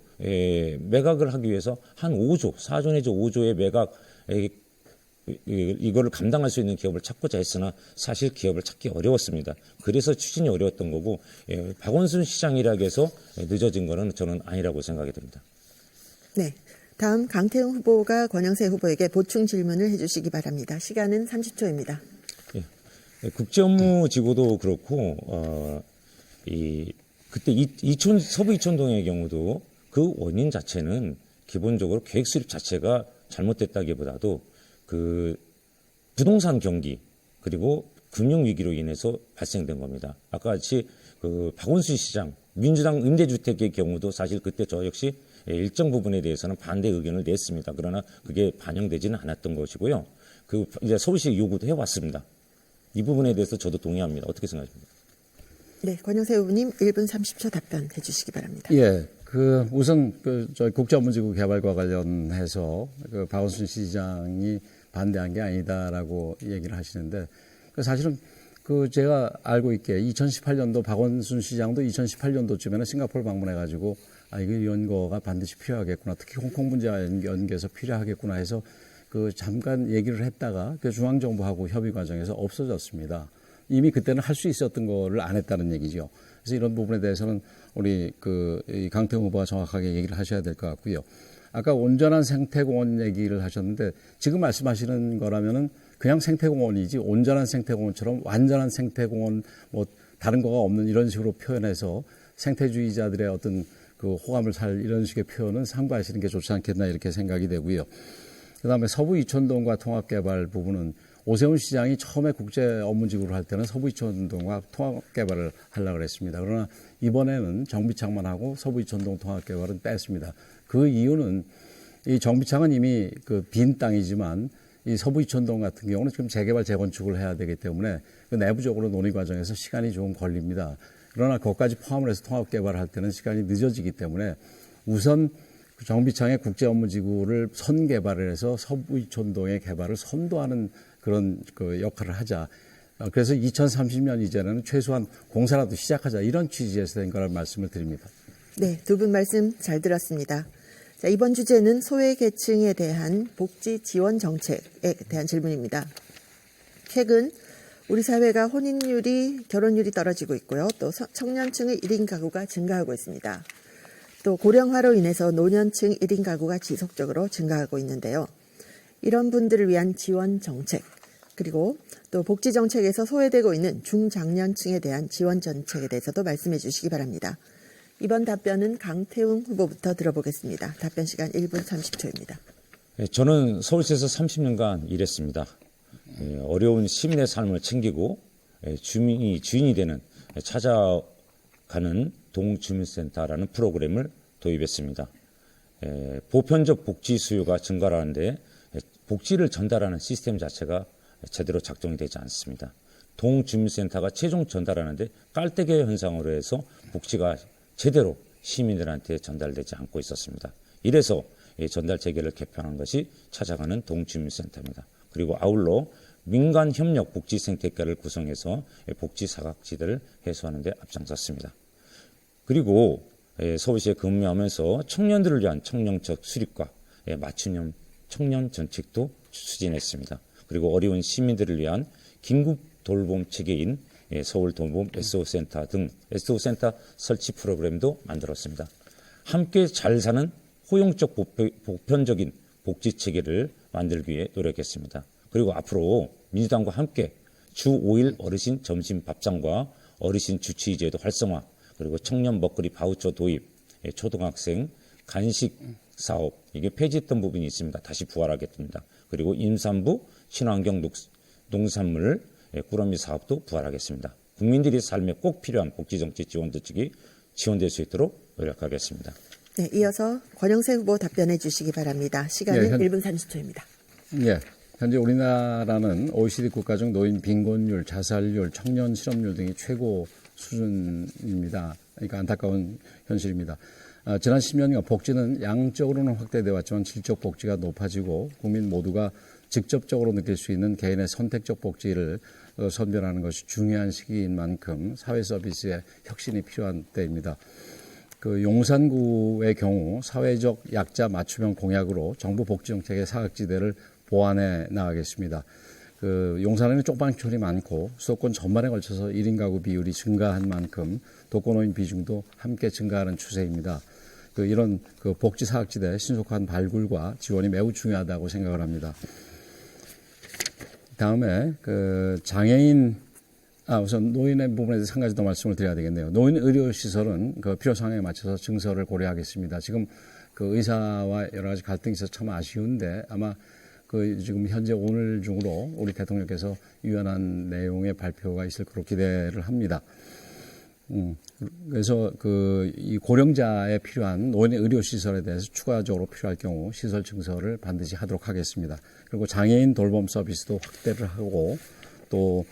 매각을 하기 위해서 한 5조, 4조 내지 5조의 매각 이거를 감당할 수 있는 기업을 찾고자 했으나 사실 기업을 찾기 어려웠습니다. 그래서 추진이 어려웠던 거고 박원순 시장이라고 해서 늦어진 거는 저는 아니라고 생각이 됩니다. 네, 다음 강태웅 후보가 권영세 후보에게 보충 질문을 해주시기 바랍니다. 시간은 30초입니다. 국제업무지구도 그렇고 그때 서부 이촌동의 경우도 그 원인 자체는 기본적으로 계획 수립 자체가 잘못됐다기보다도 그 부동산 경기 그리고 금융 위기로 인해서 발생된 겁니다. 아까 같이 그 박원순 시장 민주당 임대주택의 경우도 사실 그때 저 역시 일정 부분에 대해서는 반대 의견을 냈습니다. 그러나 그게 반영되지는 않았던 것이고요. 그 이제 서울시 요구도 해왔습니다. 이 부분에 대해서 저도 동의합니다. 어떻게 생각하십니까? 네, 권영세 후보님 1분 30초 답변해 주시기 바랍니다. 예, 우선 저희 국제업무지구 개발과 관련해서 박원순 시장이 반대한 게 아니다라고 얘기를 하시는데 사실은 제가 알고 있게 2018년도 박원순 시장도 2018년도쯤에는 싱가포르 방문해가지고 이거 이런 거가 반드시 필요하겠구나. 특히 홍콩 문제와 연계해서 필요하겠구나 해서 잠깐 얘기를 했다가 중앙정부하고 협의 과정에서 없어졌습니다. 이미 그때는 할 수 있었던 거를 안 했다는 얘기죠. 그래서 이런 부분에 대해서는 우리 이 강태웅 후보가 정확하게 얘기를 하셔야 될 것 같고요. 아까 온전한 생태공원 얘기를 하셨는데 지금 말씀하시는 거라면은 그냥 생태공원이지 온전한 생태공원처럼 완전한 생태공원 다른 거가 없는 이런 식으로 표현해서 생태주의자들의 어떤 호감을 살 이런 식의 표현은 삼가하시는 게 좋지 않겠나 이렇게 생각이 되고요. 그다음에 서부 이촌동과 통합개발 부분은 오세훈 시장이 처음에 국제 업무지구를 할 때는 서부이촌동과 통합개발을 하려고 그랬습니다. 그러나 이번에는 정비창만 하고 서부이촌동 통합개발은 뺐습니다. 그 이유는 이 정비창은 이미 그 빈 땅이지만 이 서부이촌동 같은 경우는 지금 재개발 재건축을 해야 되기 때문에 그 내부적으로 논의 과정에서 시간이 좀 걸립니다. 그러나 그것까지 포함을 해서 통합개발을 할 때는 시간이 늦어지기 때문에 우선 정비창의 국제업무지구를 선개발을 해서 서부이촌동의 개발을 선도하는 그런 그 역할을 하자. 그래서 2030년 이전에는 최소한 공사라도 시작하자. 이런 취지에서 된 거라는 말씀을 드립니다. 네, 두 분 말씀 잘 들었습니다. 자, 이번 주제는 소외계층에 대한 복지 지원 정책에 대한 질문입니다. 최근 우리 사회가 혼인율이, 결혼율이 떨어지고 있고요. 또 청년층의 1인 가구가 증가하고 있습니다. 또 고령화로 인해서 노년층 1인 가구가 지속적으로 증가하고 있는데요. 이런 분들을 위한 지원 정책, 그리고 또 복지 정책에서 소외되고 있는 중장년층에 대한 지원 정책에 대해서도 말씀해 주시기 바랍니다. 이번 답변은 강태웅 후보부터 들어보겠습니다. 답변 시간 1분 30초입니다. 저는 서울시에서 30년간 일했습니다. 어려운 시민의 삶을 챙기고 주민이 주인이 되는 찾아가는 동주민센터라는 프로그램을 도입했습니다. 보편적 복지 수요가 증가하는데 복지를 전달하는 시스템 자체가 제대로 작동이 되지 않습니다. 동주민센터가 최종 전달하는데 깔때기 현상으로 해서 복지가 제대로 시민들한테 전달되지 않고 있었습니다. 이래서 전달 체계를 개편한 것이 찾아가는 동주민센터입니다. 그리고 아울러 민간 협력 복지 생태계를 구성해서 복지 사각지대를 해소하는 데 앞장섰습니다. 그리고 서울시에 근무하면서 청년들을 위한 청년적 수립과 맞춤형 청년 정책도 추진했습니다. 그리고 어려운 시민들을 위한 긴급 돌봄 체계인 서울 돌봄 SO센터 등 SO센터 설치 프로그램도 만들었습니다. 함께 잘 사는 호용적 보편적인 복지 체계를 만들기 위해 노력했습니다. 그리고 앞으로 민주당과 함께 주 5일 어르신 점심 밥상과 어르신 주치의제도 활성화, 그리고 청년 먹거리 바우처 도입, 초등학생 간식 사업, 이게 폐지했던 부분이 있습니다. 다시 부활하겠습니다. 그리고 임산부 친환경 농산물 꾸러미 사업도 부활하겠습니다. 국민들의 삶에 꼭 필요한 복지정책 지원 대책이 지원될 수 있도록 노력하겠습니다. 네, 이어서 권영세 후보 답변해 주시기 바랍니다. 시간은 1분 30초입니다. 예. 현재 우리나라는 OECD 국가 중 노인 빈곤율, 자살률, 청년 실업률 등이 최고 수준입니다. 그러니까 안타까운 현실입니다. 지난 10년간 복지는 양적으로는 확대되어 왔지만 질적 복지가 높아지고 국민 모두가 직접적으로 느낄 수 있는 개인의 선택적 복지를 선별하는 것이 중요한 시기인 만큼 사회 서비스의 혁신이 필요한 때입니다. 그 용산구의 경우 사회적 약자 맞춤형 공약으로 정부 복지 정책의 사각지대를 보완해 나가겠습니다. 그 용산에는 쪽방촌이 많고 수도권 전반에 걸쳐서 1인 가구 비율이 증가한 만큼 독거노인 비중도 함께 증가하는 추세입니다. 이런 그 복지 사각지대 신속한 발굴과 지원이 매우 중요하다고 생각을 합니다. 다음에 그 장애인 우선 노인의 부분에 대해서 한 가지 더 말씀을 드려야 되겠네요. 노인 의료 시설은 그 필요 상황에 맞춰서 증설을 고려하겠습니다. 지금 그 의사와 여러 가지 갈등이 있어서 참 아쉬운데 아마 그 지금 현재 오늘 중으로 우리 대통령께서 유연한 내용의 발표가 있을 거로 기대를 합니다. 그래서 이 고령자에 필요한 노인의 의료 시설에 대해서 추가적으로 필요할 경우 시설 증설을 반드시 하도록 하겠습니다. 그리고 장애인 돌봄 서비스도 확대를 하고 또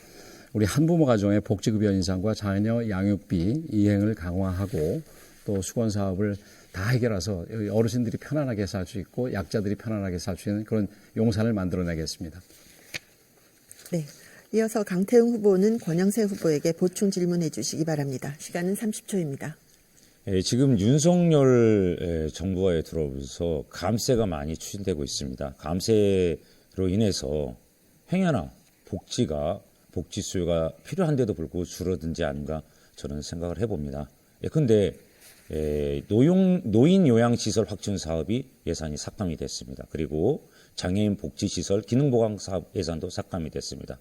우리 한부모 가정의 복지급여 인상과 자녀 양육비 이행을 강화하고 또 수건 사업을 다 해결해서 어르신들이 편안하게 살 수 있고 약자들이 편안하게 살 수 있는 그런 용산을 만들어내겠습니다. 네. 이어서 강태웅 후보는 권영세 후보에게 보충 질문해 주시기 바랍니다. 시간은 30초입니다. 지금 윤석열 정부에 들어오면서 감세가 많이 추진되고 있습니다. 감세로 인해서 행여나 복지 수요가 필요한데도 불구하고 줄어든지 않은가 저는 생각을 해봅니다. 그런데 노인 요양시설 확충 사업이 예산이 삭감이 됐습니다. 그리고 장애인 복지시설 기능보강 사업 예산도 삭감이 됐습니다.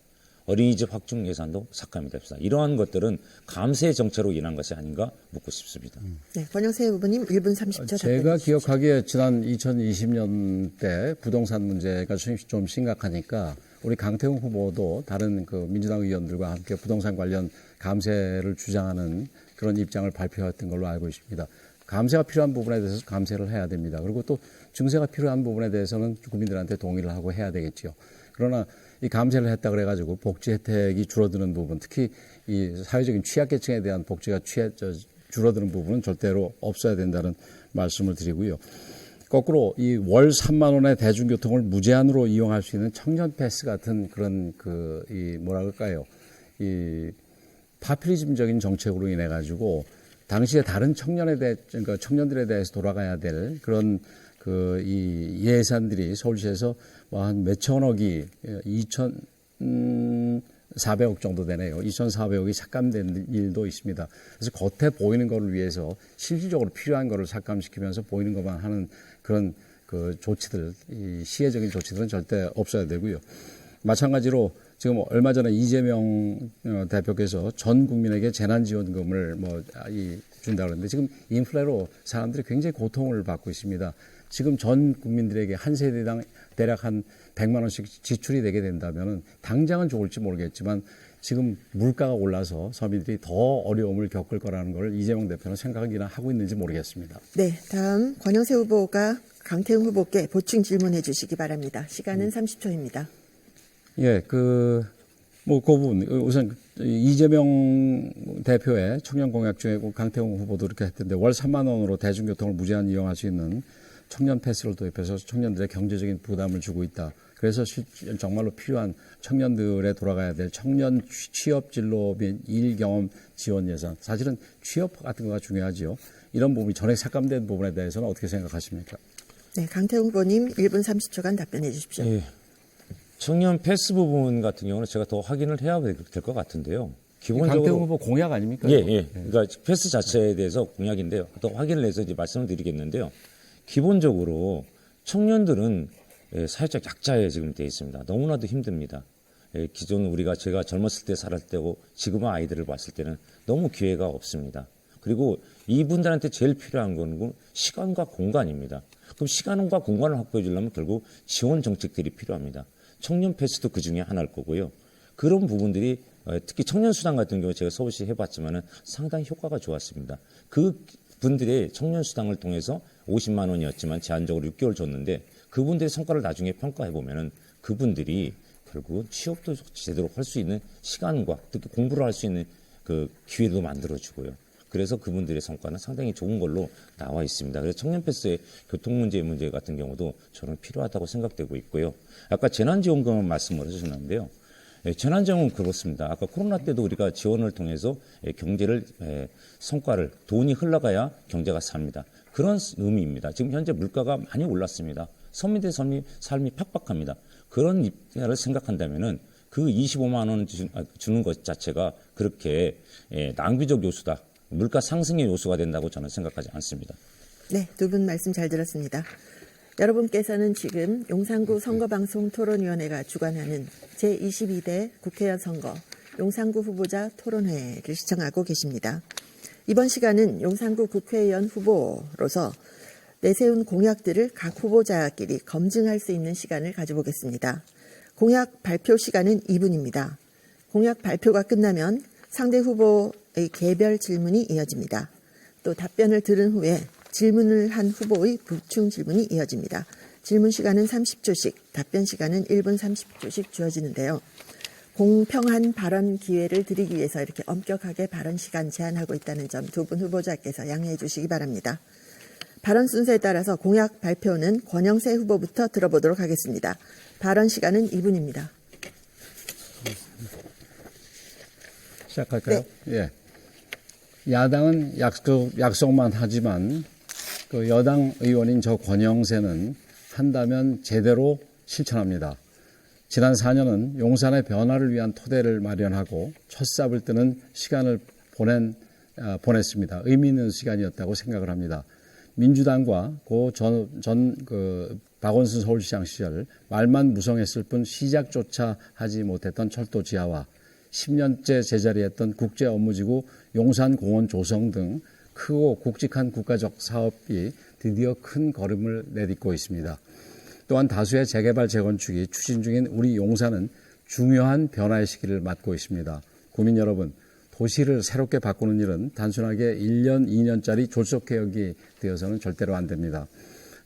어린이집 확충 예산도 삭감이 됐습니다. 이러한 것들은 감세 정책으로 인한 것이 아닌가 묻고 싶습니다. 네, 권영세 후보님 1분 30초 제가 기억하기에 지난 2020년 때 부동산 문제가 좀 심각하니까 우리 강태웅 후보도 다른 그 민주당 의원들과 함께 부동산 관련 감세를 주장하는 그런 입장을 발표했던 걸로 알고 있습니다. 감세가 필요한 부분에 대해서 감세를 해야 됩니다. 그리고 또 증세가 필요한 부분에 대해서는 국민들한테 동의를 하고 해야 되겠죠. 그러나 이 감세를 했다 그래가지고 복지 혜택이 줄어드는 부분, 특히 이 사회적인 취약계층에 대한 복지가 줄어드는 부분은 절대로 없어야 된다는 말씀을 드리고요. 거꾸로 이 월 3만 원의 대중교통을 무제한으로 이용할 수 있는 청년 패스 같은 그런 이 뭐라 그럴까요? 이 파퓰리즘적인 정책으로 인해 가지고 당시에 다른 그러니까 청년들에 대해서 돌아가야 될 그런 이 예산들이 서울시에서 한 몇천억이 2,400억 정도 되네요. 2,400억이 삭감된 일도 있습니다. 그래서 겉에 보이는 거를 위해서 실질적으로 필요한 거를 삭감시키면서 보이는 것만 하는 그런 그 조치들, 이 시혜적인 조치들은 절대 없어야 되고요. 마찬가지로 지금 얼마 전에 이재명 대표께서 전 국민에게 재난지원금을 준다고 그러는데 지금 인플레로 사람들이 굉장히 고통을 받고 있습니다. 지금 전 국민들에게 한 세대당 대략 한 100만 원씩 지출이 되게 된다면 당장은 좋을지 모르겠지만 지금 물가가 올라서 서민들이 더 어려움을 겪을 거라는 걸 이재명 대표는 생각이나 하고 있는지 모르겠습니다. 네, 다음 권영세 후보가 강태웅 후보께 보충 질문해 주시기 바랍니다. 시간은 30초입니다. 예, 그 부분 우선 이재명 대표의 청년 공약 중에 강태웅 후보도 이렇게 했던데 월 3만 원으로 대중교통을 무제한 이용할 수 있는 청년 패스를 도입해서 청년들의 경제적인 부담을 주고 있다. 그래서 정말로 필요한 청년들에 돌아가야 될 청년 취업 진로 및 일 경험 지원 예산. 사실은 취업 같은 거가 중요하지요. 이런 부분이 전액 삭감된 부분에 대해서는 어떻게 생각하십니까? 네, 강태웅 후보님 1분 30초간 답변해 주십시오. 예. 청년 패스 부분 같은 경우는 제가 더 확인을 해야 될 것 같은데요. 기본적으로 강태웅 후보 공약 아닙니까? 예. 그러니까 패스 자체에 대해서 공약인데요. 더 확인을 해서 이제 말씀을 드리겠는데요. 기본적으로 청년들은 사회적 약자에 지금 되어 있습니다. 너무나도 힘듭니다. 기존 제가 젊었을 때 살았을 때고 지금의 아이들을 봤을 때는 너무 기회가 없습니다. 그리고 이분들한테 제일 필요한 건 시간과 공간입니다. 그럼 시간과 공간을 확보해 주려면 결국 지원 정책들이 필요합니다. 청년 패스도 그 중에 하나일 거고요. 그런 부분들이 특히 청년 수당 같은 경우 제가 서울시 해봤지만은 상당히 효과가 좋았습니다. 그 분들의 청년 수당을 통해서 50만 원이었지만 제한적으로 6개월 줬는데 그분들의 성과를 나중에 평가해 보면은 그분들이 결국은 취업도 제대로 할 수 있는 시간과 특히 공부를 할 수 있는 그 기회도 만들어주고요. 그래서 그분들의 성과는 상당히 좋은 걸로 나와 있습니다. 그래서 청년 패스의 교통 문제 같은 경우도 저는 필요하다고 생각되고 있고요. 아까 재난지원금을 말씀을 해주셨는데요. 재난지원금은 그렇습니다. 아까 코로나 때도 우리가 지원을 통해서 성과를 돈이 흘러가야 경제가 삽니다. 그런 의미입니다. 지금 현재 물가가 많이 올랐습니다. 서민들의 삶이 팍팍합니다. 그런 입장을 생각한다면은 그 25만 원 주는 것 자체가 그렇게 낭비적 요소다. 물가 상승의 요소가 된다고 저는 생각하지 않습니다. 네, 두 분 말씀 잘 들었습니다. 여러분께서는 지금 용산구 선거방송 토론위원회가 주관하는 제22대 국회의원 선거 용산구 후보자 토론회를 시청하고 계십니다. 이번 시간은 용산구 국회의원 후보로서 내세운 공약들을 각 후보자끼리 검증할 수 있는 시간을 가져보겠습니다. 공약 발표 시간은 2분입니다. 공약 발표가 끝나면 상대 후보의 개별 질문이 이어집니다. 또 답변을 들은 후에 질문을 한 후보의 보충 질문이 이어집니다. 질문 시간은 30초씩, 답변 시간은 1분 30초씩 주어지는데요. 공평한 발언 기회를 드리기 위해서 이렇게 엄격하게 발언 시간 제한하고 있다는 점 두 분 후보자께서 양해해 주시기 바랍니다. 발언 순서에 따라서 공약 발표는 권영세 후보부터 들어보도록 하겠습니다. 발언 시간은 2분입니다. 시작할까요? 네. 예. 야당은 약속만 하지만 그 여당 의원인 저 권영세는 한다면 제대로 실천합니다. 지난 4년은 용산의 변화를 위한 토대를 마련하고 첫 삽을 뜨는 시간을 보냈습니다. 의미 있는 시간이었다고 생각을 합니다. 민주당과 박원순 서울시장 시절 말만 무성했을 뿐 시작조차 하지 못했던 철도 지하와 10년째 제자리했던 국제 업무지구 용산공원 조성 등 크고 굵직한 국가적 사업이 드디어 큰 걸음을 내딛고 있습니다. 또한 다수의 재개발 재건축이 추진 중인 우리 용산은 중요한 변화의 시기를 맞고 있습니다. 국민 여러분, 도시를 새롭게 바꾸는 일은 단순하게 1년, 2년짜리 졸속 개혁이 되어서는 절대로 안 됩니다.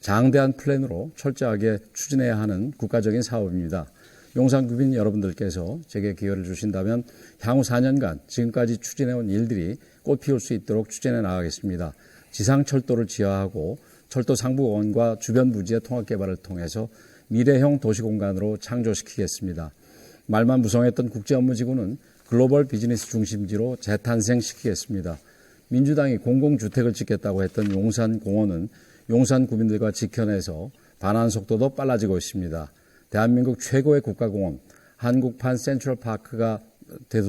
장대한 플랜으로 철저하게 추진해야 하는 국가적인 사업입니다. 용산 구민 여러분들께서 제게 기회를 주신다면 향후 4년간 지금까지 추진해온 일들이 꽃 피울 수 있도록 추진해 나가겠습니다. 지상철도를 지하하고 철도 상부공원과 주변 부지의 통합개발을 통해서 미래형 도시공간으로 창조시키겠습니다. 말만 무성했던 국제업무지구는 글로벌 비즈니스 중심지로 재탄생시키겠습니다. 민주당이 공공주택을 짓겠다고 했던 용산공원은 용산 구민들과 직현해서 반환 속도도 빨라지고 있습니다. 대한민국 최고의 국가공원 한국판 센트럴파크가 될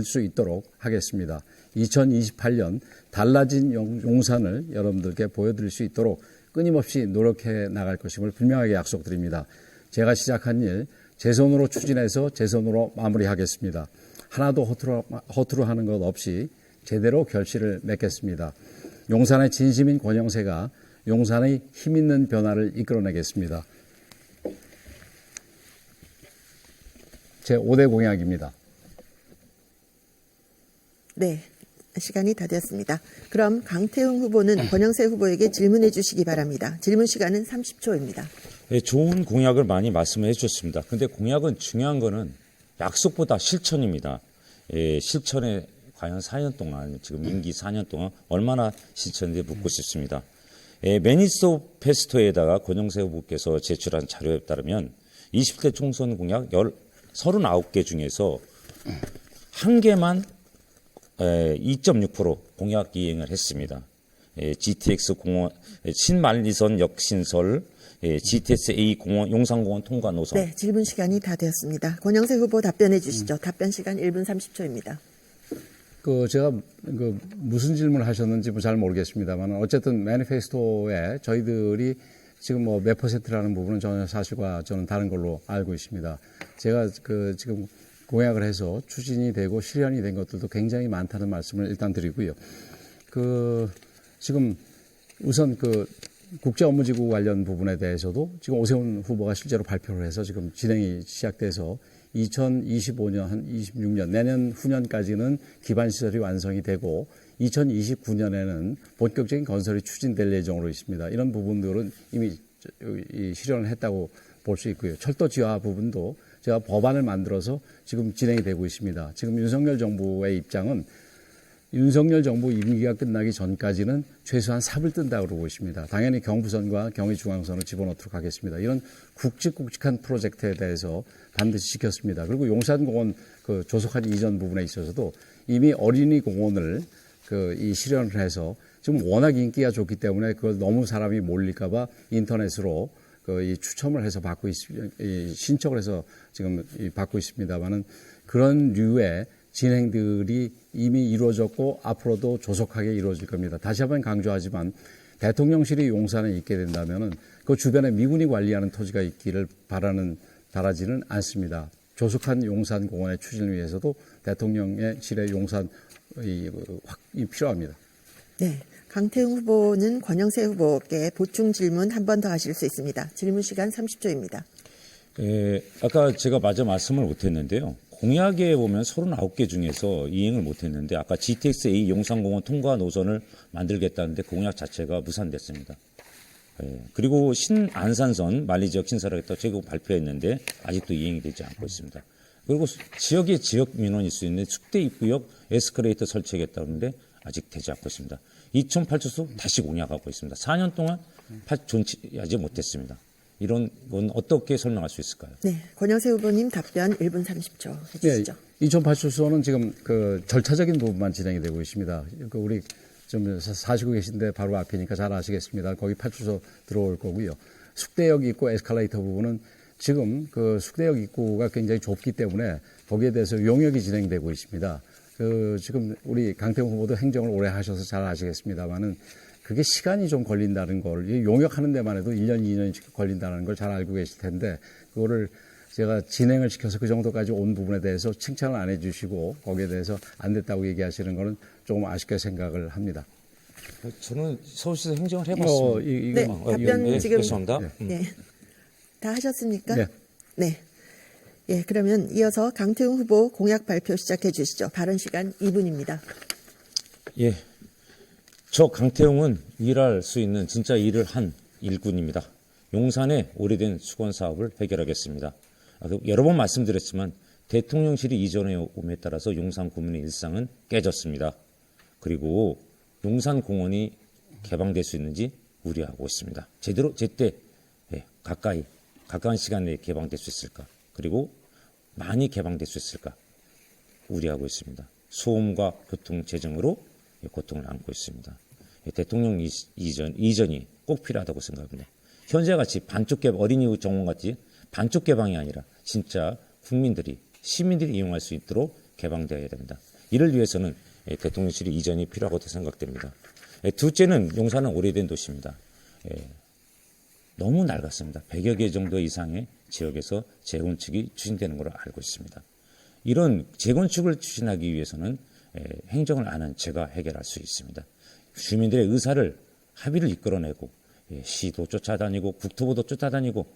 수 있도록 하겠습니다. 2028년 달라진 용산을 여러분들께 보여드릴 수 있도록 끊임없이 노력해 나갈 것임을 분명하게 약속드립니다. 제가 시작한 일 제 손으로 추진해서 제 손으로 마무리하겠습니다. 하나도 허투루 하는 것 없이 제대로 결실을 맺겠습니다. 용산의 진심인 권영세가 용산의 힘있는 변화를 이끌어내겠습니다. 제 5대 공약입니다. 네, 시간이 다 되었습니다. 그럼 강태웅 후보는 권영세 후보에게 질문해 주시기 바랍니다. 질문 시간은 30초입니다. 예, 좋은 공약을 많이 말씀해 주셨습니다. 근데 공약은 중요한 거는 약속보다 실천입니다. 예, 실천에 과연 4년 동안, 지금 임기 4년 동안 얼마나 실천인지 묻고 싶습니다. 예, 매니페스토에다가 권영세 후보께서 제출한 자료에 따르면 20대 총선 공약 39개 중에서 한 개만 2.6% 공약 이행을 했습니다. GTX 공원, 신만리선 역신설, GTS-A 공원, 용산공원 통과 노선. 네, 질문 시간이 다 되었습니다. 권영세 후보 답변해 주시죠. 답변 시간 1분 30초입니다. 제가 무슨 질문을 하셨는지 잘 모르겠습니다만 어쨌든 매니페스토에 저희들이 지금 몇 퍼센트라는 부분은 전혀 사실과 저는 다른 걸로 알고 있습니다. 제가 지금 공약을 해서 추진이 되고 실현이 된 것들도 굉장히 많다는 말씀을 일단 드리고요. 지금 우선 국제업무지구 관련 부분에 대해서도 지금 오세훈 후보가 실제로 발표를 해서 지금 진행이 시작돼서 2025년, 한 26년, 내년 후년까지는 기반시설이 완성이 되고 2029년에는 본격적인 건설이 추진될 예정으로 있습니다. 이런 부분들은 이미 실현을 했다고 볼 수 있고요. 철도 지하 부분도 제가 법안을 만들어서 지금 진행이 되고 있습니다. 지금 윤석열 정부의 입장은 윤석열 정부 임기가 끝나기 전까지는 최소한 삽을 뜬다고 그러고 있습니다. 당연히 경부선과 경의중앙선을 집어넣도록 하겠습니다. 이런 굵직굵직한 프로젝트에 대해서 반드시 지켰습니다. 그리고 용산공원 조속한 이전 부분에 있어서도 이미 어린이 공원을 이 실현을 해서 지금 워낙 인기가 좋기 때문에 그걸 너무 사람이 몰릴까봐 인터넷으로 이 추첨을 해서 신청을 해서 지금 받고 있습니다만은 그런 류의 진행들이 이미 이루어졌고 앞으로도 조속하게 이루어질 겁니다. 다시 한번 강조하지만 대통령실이 용산에 있게 된다면은 그 주변에 미군이 관리하는 토지가 있기를 바라지는 않습니다. 조속한 용산공원의 추진을 위해서도 대통령실의 용산이 필요합니다. 네, 강태웅 후보는 권영세 후보께 보충 질문 한 번 더 하실 수 있습니다. 질문 시간 30초입니다. 아까 제가 마저 말씀을 못했는데요. 공약에 보면 39개 중에서 이행을 못했는데 아까 GTX-A 용산공원 통과 노선을 만들겠다는데 공약 자체가 무산됐습니다. 그리고 신안산선 만리지역 신설하겠다고 제가 발표했는데 아직도 이행이 되지 않고 있습니다. 그리고 지역의 지역 민원일 수 있는 축대 입구역 에스컬레이터 설치하겠다는데 아직 되지 않고 있습니다. 2008주소 다시 공약하고 있습니다. 4년 동안 존치하지 못했습니다. 이런 건 어떻게 설명할 수 있을까요? 네, 권영세 후보님 답변 1분 30초 해주시죠. 네, 2008주소는 지금 절차적인 부분만 진행이 되고 있습니다. 우리 좀 사시고 계신데 바로 앞이니까 잘 아시겠습니다. 거기 8주소 들어올 거고요. 숙대역 입구 에스컬레이터 부분은 지금 숙대역 입구가 굉장히 좁기 때문에 거기에 대해서 용역이 진행되고 있습니다. 지금 우리 강태웅 후보도 행정을 오래 하셔서 잘 아시겠습니다만은 그게 시간이 좀 걸린다는 걸, 용역하는 데만 해도 1년, 2년이 걸린다는 걸 잘 알고 계실 텐데, 그거를 제가 진행을 시켜서 그 정도까지 온 부분에 대해서 칭찬을 안 해주시고, 거기에 대해서 안 됐다고 얘기하시는 거는 조금 아쉽게 생각을 합니다. 저는 서울시에서 행정을 해봤습니다. 네, 답변 지금. 죄송합니다. 네. 다 하셨습니까? 네. 네. 예, 그러면 이어서 강태웅 후보 공약 발표 시작해 주시죠. 발언 시간 2분입니다. 예, 저 강태웅은 일할 수 있는 진짜 일을 한 일꾼입니다. 용산의 오래된 수건 사업을 해결하겠습니다. 여러 번 말씀드렸지만 대통령실이 이전해 옴에 따라서 용산 구민의 일상은 깨졌습니다. 그리고 용산공원이 개방될 수 있는지 우려하고 있습니다. 제대로 제때 가까운 시간 내에 개방될 수 있을까? 그리고 많이 개방될 수 있을까? 우려하고 있습니다. 소음과 교통 재정으로 고통을 안고 있습니다. 대통령 이전이 꼭 필요하다고 생각합니다. 현재같이 반쪽 개방, 어린이 정원같이 반쪽 개방이 아니라 진짜 국민들이, 시민들이 이용할 수 있도록 개방되어야 됩니다. 이를 위해서는 대통령실 이전이 필요하다고 생각됩니다. 둘째는 용산은 오래된 도시입니다. 너무 낡았습니다. 100여 개 정도 이상의 지역에서 재건축이 추진되는 걸로 알고 있습니다. 이런 재건축을 추진하기 위해서는 행정을 안 한 제가 해결할 수 있습니다. 주민들의 의사를 합의를 이끌어내고 시도 쫓아다니고 국토부도 쫓아다니고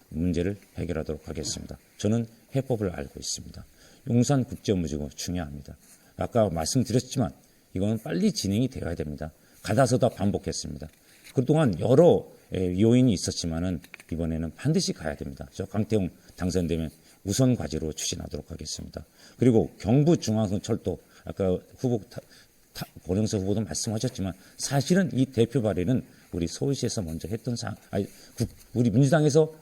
문제를 해결하도록 하겠습니다. 저는 해법을 알고 있습니다. 용산국제무지구 중요합니다. 아까 말씀드렸지만 이건 빨리 진행이 되어야 됩니다. 가다서다 반복했습니다. 그동안 여러 요인이 있었지만은 이번에는 반드시 가야 됩니다. 저 강태웅 당선되면 우선 과제로 추진하도록 하겠습니다. 그리고 경부중앙선철도 아까 권영세 후보도 말씀하셨지만 사실은 이 대표 발의는 우리 서울시에서 먼저 했던 사항, 우리 민주당에서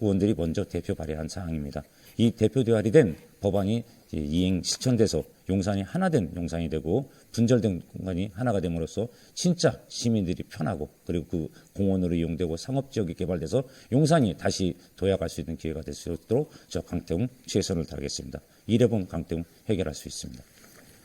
의원들이 먼저 대표 발의한 사항입니다. 이 대표 발의된 법안이 이행 실천돼서 용산이 하나된 용산이 되고 분절된 공간이 하나가 됨으로써 진짜 시민들이 편하고 그리고 그 공원으로 이용되고 상업지역이 개발돼서 용산이 다시 도약할 수 있는 기회가 될 수 있도록 저 강태웅 최선을 다하겠습니다. 이래본 강태웅 해결할 수 있습니다.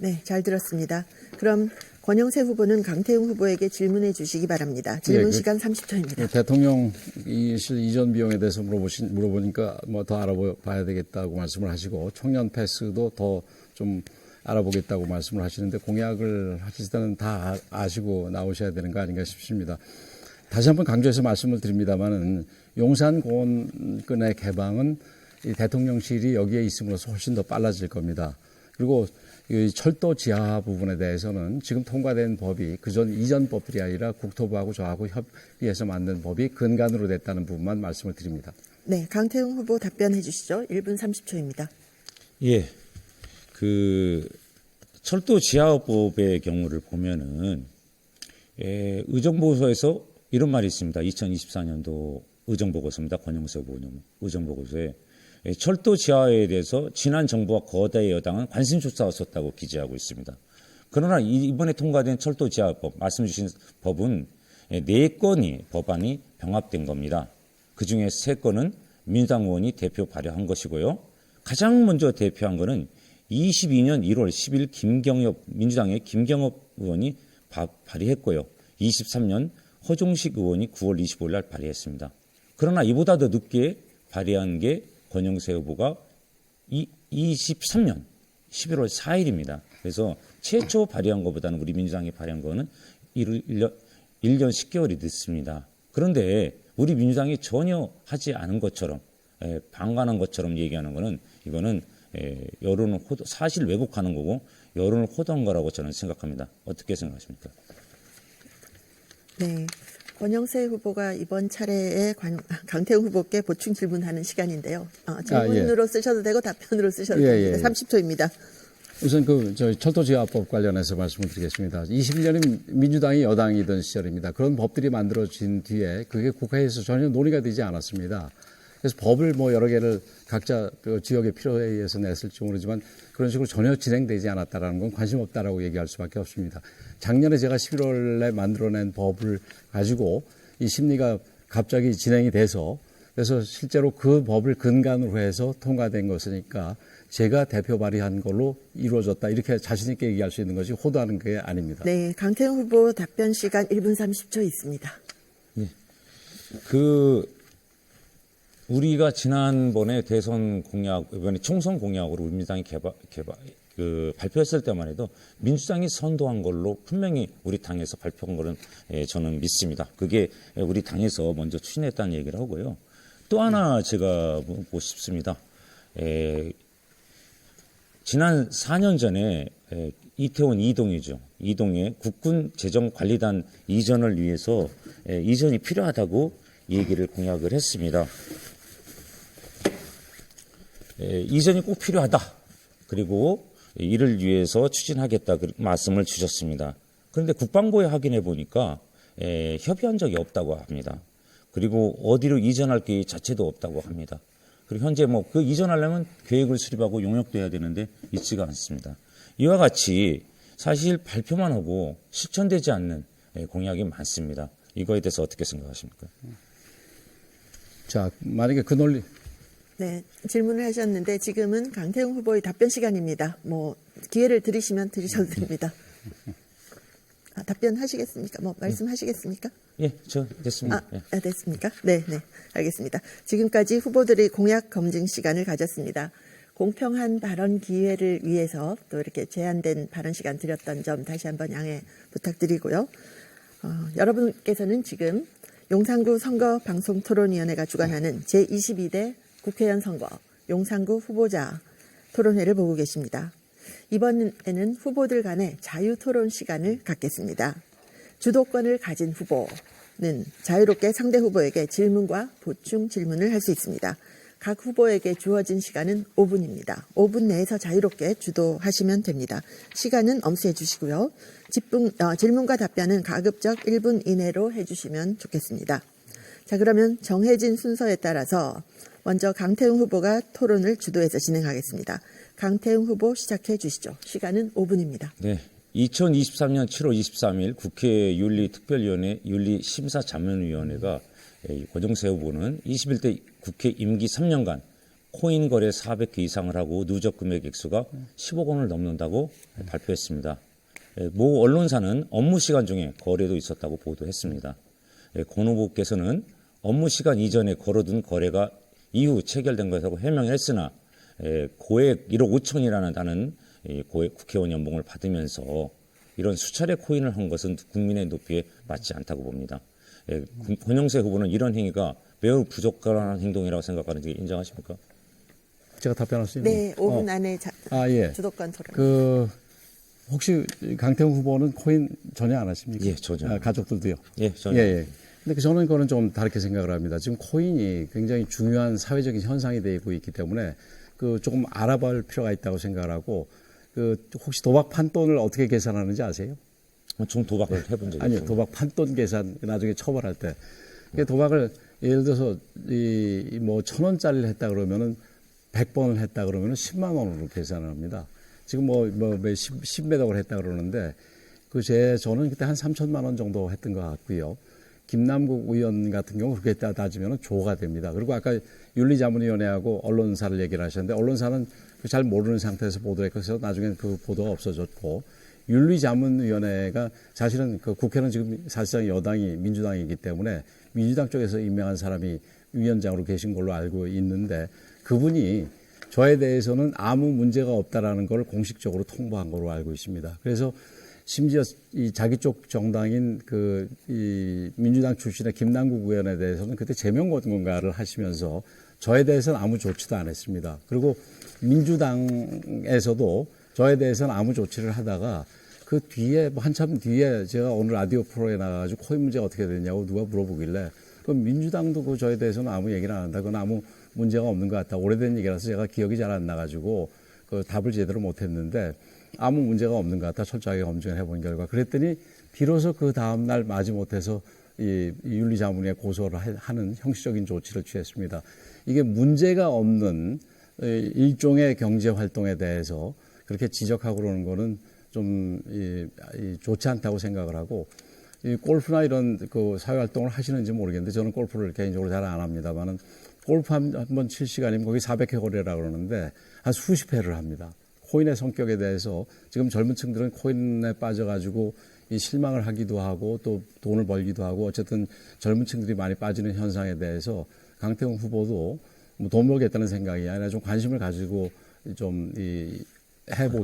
네, 잘 들었습니다. 그럼 권영세 후보는 강태웅 후보에게 질문해 주시기 바랍니다. 질문 시간 30초입니다. 대통령실 이전 비용에 대해서 물어보니까 뭐 더 알아봐야 되겠다고 말씀을 하시고 청년 패스도 더 좀 알아보겠다고 말씀을 하시는데 공약을 하실 때는 다 아시고 나오셔야 되는 거 아닌가 싶습니다. 다시 한번 강조해서 말씀을 드립니다만은 용산공원권의 개방은 이 대통령실이 여기에 있음으로써 훨씬 더 빨라질 겁니다. 그리고 이 철도 지하 부분에 대해서는 지금 통과된 법이 그전 이전 법들이 아니라 국토부하고 저하고 협의해서 만든 법이 근간으로 됐다는 부분만 말씀을 드립니다. 네, 강태웅 후보 답변해 주시죠. 1분 30초입니다. 예, 철도 지하법의 경우를 보면은 의정보고서에서 이런 말이 있습니다. 2024년도 의정보고서입니다. 권영세 후보 의정보고서에 철도 지하에 대해서 지난 정부와 거대 여당은 관심조차 없었다고 기재하고 있습니다. 그러나 이번에 통과된 철도 지하법, 말씀 주신 법은 4건이 법안이 병합된 겁니다. 그중에 3건은 민주당 의원이 대표 발의한 것이고요. 가장 먼저 대표한 것은 22년 1월 10일 민주당의 김경엽 의원이 발의했고요. 23년 허종식 의원이 9월 25일 날 발의했습니다. 그러나 이보다 더 늦게 발의한 게 권영세 후보가 23년 11월 4일입니다. 그래서 최초 발의한 것보다는 우리 민주당이 발의한 거는 1년 10개월이 늦습니다. 그런데 우리 민주당이 전혀 하지 않은 것처럼 방관한 것처럼 얘기하는 거는 이거는 여론을 사실 왜곡하는 거고 여론을 호도한 거라고 저는 생각합니다. 어떻게 생각하십니까? 네. 권영세 후보가 이번 차례에 강태웅 후보께 보충 질문하는 시간인데요. 질문으로 쓰셔도 되고 답변으로 쓰셔도 됩니다. 30초입니다. 우선 저희 철도지하법 관련해서 말씀을 드리겠습니다. 21년이 민주당이 여당이던 시절입니다. 그런 법들이 만들어진 뒤에 그게 국회에서 전혀 논의가 되지 않았습니다. 그래서 법을 여러 개를 각자 지역의 필요에 의해서 냈을지 모르지만 그런 식으로 전혀 진행되지 않았다라는 건 관심 없다라고 얘기할 수밖에 없습니다. 작년에 제가 11월에 만들어낸 법을 가지고 이 심리가 갑자기 진행이 돼서 그래서 실제로 그 법을 근간으로 해서 통과된 것이니까 제가 대표 발의한 걸로 이루어졌다 이렇게 자신 있게 얘기할 수 있는 것이 호도하는 게 아닙니다. 네, 강태웅 후보 답변 시간 1분 30초 있습니다. 네. 우리가 지난번에 대선 공약, 이번에 총선 공약으로 우리 민주당이 발표했을 때만 해도 민주당이 선도한 걸로 분명히 우리 당에서 발표한 거는 저는 믿습니다. 그게 우리 당에서 먼저 추진했다는 얘기를 하고요. 또 하나 제가 묻고 싶습니다. 지난 4년 전에 이태원 이동이죠. 이동에 국군 재정관리단 이전을 위해서 이전이 필요하다고 얘기를 공약을 했습니다. 이전이 꼭 필요하다. 그리고 이를 위해서 추진하겠다 말씀을 주셨습니다. 그런데 국방부에 확인해 보니까 협의한 적이 없다고 합니다. 그리고 어디로 이전할 게 자체도 없다고 합니다. 그리고 현재 그 이전하려면 계획을 수립하고 용역도 해야 되는데 있지가 않습니다. 이와 같이 사실 발표만 하고 실천되지 않는 공약이 많습니다. 이거에 대해서 어떻게 생각하십니까? 자, 만약에 그 논리. 네, 질문을 하셨는데 지금은 강태웅 후보의 답변 시간입니다. 기회를 드리시면 드리셔도 됩니다. 답변하시겠습니까? 말씀하시겠습니까? 예, 저 됐습니다. 됐습니까? 네, 알겠습니다. 지금까지 후보들의 공약 검증 시간을 가졌습니다. 공평한 발언 기회를 위해서 또 이렇게 제한된 발언 시간 드렸던 점 다시 한번 양해 부탁드리고요. 여러분께서는 지금 용산구 선거방송토론위원회가 주관하는 제22대 국회의원 선거 용산구 후보자 토론회를 보고 계십니다. 이번에는 후보들 간의 자유토론 시간을 갖겠습니다. 주도권을 가진 후보는 자유롭게 상대 후보에게 질문과 보충 질문을 할 수 있습니다. 각 후보에게 주어진 시간은 5분입니다. 5분 내에서 자유롭게 주도하시면 됩니다. 시간은 엄수해 주시고요. 질문과 답변은 가급적 1분 이내로 해주시면 좋겠습니다. 자, 그러면 정해진 순서에 따라서 먼저 강태웅 후보가 토론을 주도해서 진행하겠습니다. 강태웅 후보 시작해 주시죠. 시간은 5분입니다. 네. 2023년 7월 23일 국회 윤리특별위원회 윤리심사자문위원회가 권영세 후보는 21대 국회 임기 3년간 코인 거래 400개 이상을 하고 누적 금액 액수가 10억 원을 넘는다고 발표했습니다. 모 언론사는 업무 시간 중에 거래도 있었다고 보도했습니다. 권 후보께서는 업무 시간 이전에 걸어둔 거래가 이후 체결된 것이라고 해명했으나 고액 1억 5천이라는 고액 국회의원 연봉을 받으면서 이런 수차례 코인을 한 것은 국민의 높이에 맞지 않다고 봅니다. 권영세 후보는 이런 행위가 매우 부적절한 행동이라고 생각하는지 인정하십니까? 제가 답변할 수 있나요? 네, 5분 안에 예. 주도권 토론. 혹시 강태웅 후보는 코인 전혀 안 하십니까? 예, 전혀. 가족들도요? 예, 전혀. 예. 근데 저는 그거는 좀 다르게 생각을 합니다. 지금 코인이 굉장히 중요한 사회적인 현상이 되고 있기 때문에 조금 알아볼 필요가 있다고 생각을 하고 혹시 도박 판돈을 어떻게 계산하는지 아세요? 전 도박을 해본 적이 아니요, 없습니다. 도박 판돈 계산 나중에 처벌할 때 도박을 예를 들어서 1,000원짜리를 했다 그러면은 100번을 했다 그러면은 10만 원으로 계산을 합니다. 지금 십몇 억을 했다 그러는데 저는 그때 한 3천만 원 정도 했던 것 같고요. 김남국 의원 같은 경우 그렇게 따지면 조가 됩니다. 그리고 아까 윤리자문위원회하고 언론사를 얘기를 하셨는데 언론사는 잘 모르는 상태에서 보도를 했고 나중에 그 보도가 없어졌고 윤리자문위원회가 사실은 국회는 지금 사실상 여당이 민주당이기 때문에 민주당 쪽에서 임명한 사람이 위원장으로 계신 걸로 알고 있는데 그분이 저에 대해서는 아무 문제가 없다라는 걸 공식적으로 통보한 걸로 알고 있습니다. 그래서 심지어 이 자기 쪽 정당인 이 민주당 출신의 김남국 의원에 대해서는 그때 제명 공가를 하시면서 저에 대해서는 아무 조치도 안 했습니다. 그리고 민주당에서도 저에 대해서는 아무 조치를 하다가 그 뒤에 한참 뒤에 제가 오늘 라디오 프로에 나가가지고 코인 문제가 어떻게 됐냐고 누가 물어보길래 그럼 민주당도 저에 대해서는 아무 얘기를 안 한다. 그건 아무 문제가 없는 것 같다. 오래된 얘기라서 제가 기억이 잘 안 나가지고 답을 제대로 못했는데 아무 문제가 없는 것 같다. 철저하게 검증을 해본 결과 그랬더니 비로소 그 다음 날 마지못해서 이 윤리자문위에 고소를 하는 형식적인 조치를 취했습니다. 이게 문제가 없는 일종의 경제 활동에 대해서 그렇게 지적하고 그러는 거는 좀 좋지 않다고 생각을 하고 이 골프나 이런 사회 활동을 하시는지 모르겠는데 저는 골프를 개인적으로 잘 안 합니다만은 골프 한 번 칠 시간이면 거기 400회 거래라 그러는데 한 수십 회를 합니다. 코인의 성격에 대해서 지금 젊은 층들은 코인에 빠져가지고 이 실망을 하기도 하고 또 돈을 벌기도 하고 어쨌든 젊은 층들이 많이 빠지는 현상에 대해서 강태웅 후보도 돈 벌겠다는 생각이 아니라 좀 관심을 가지고 좀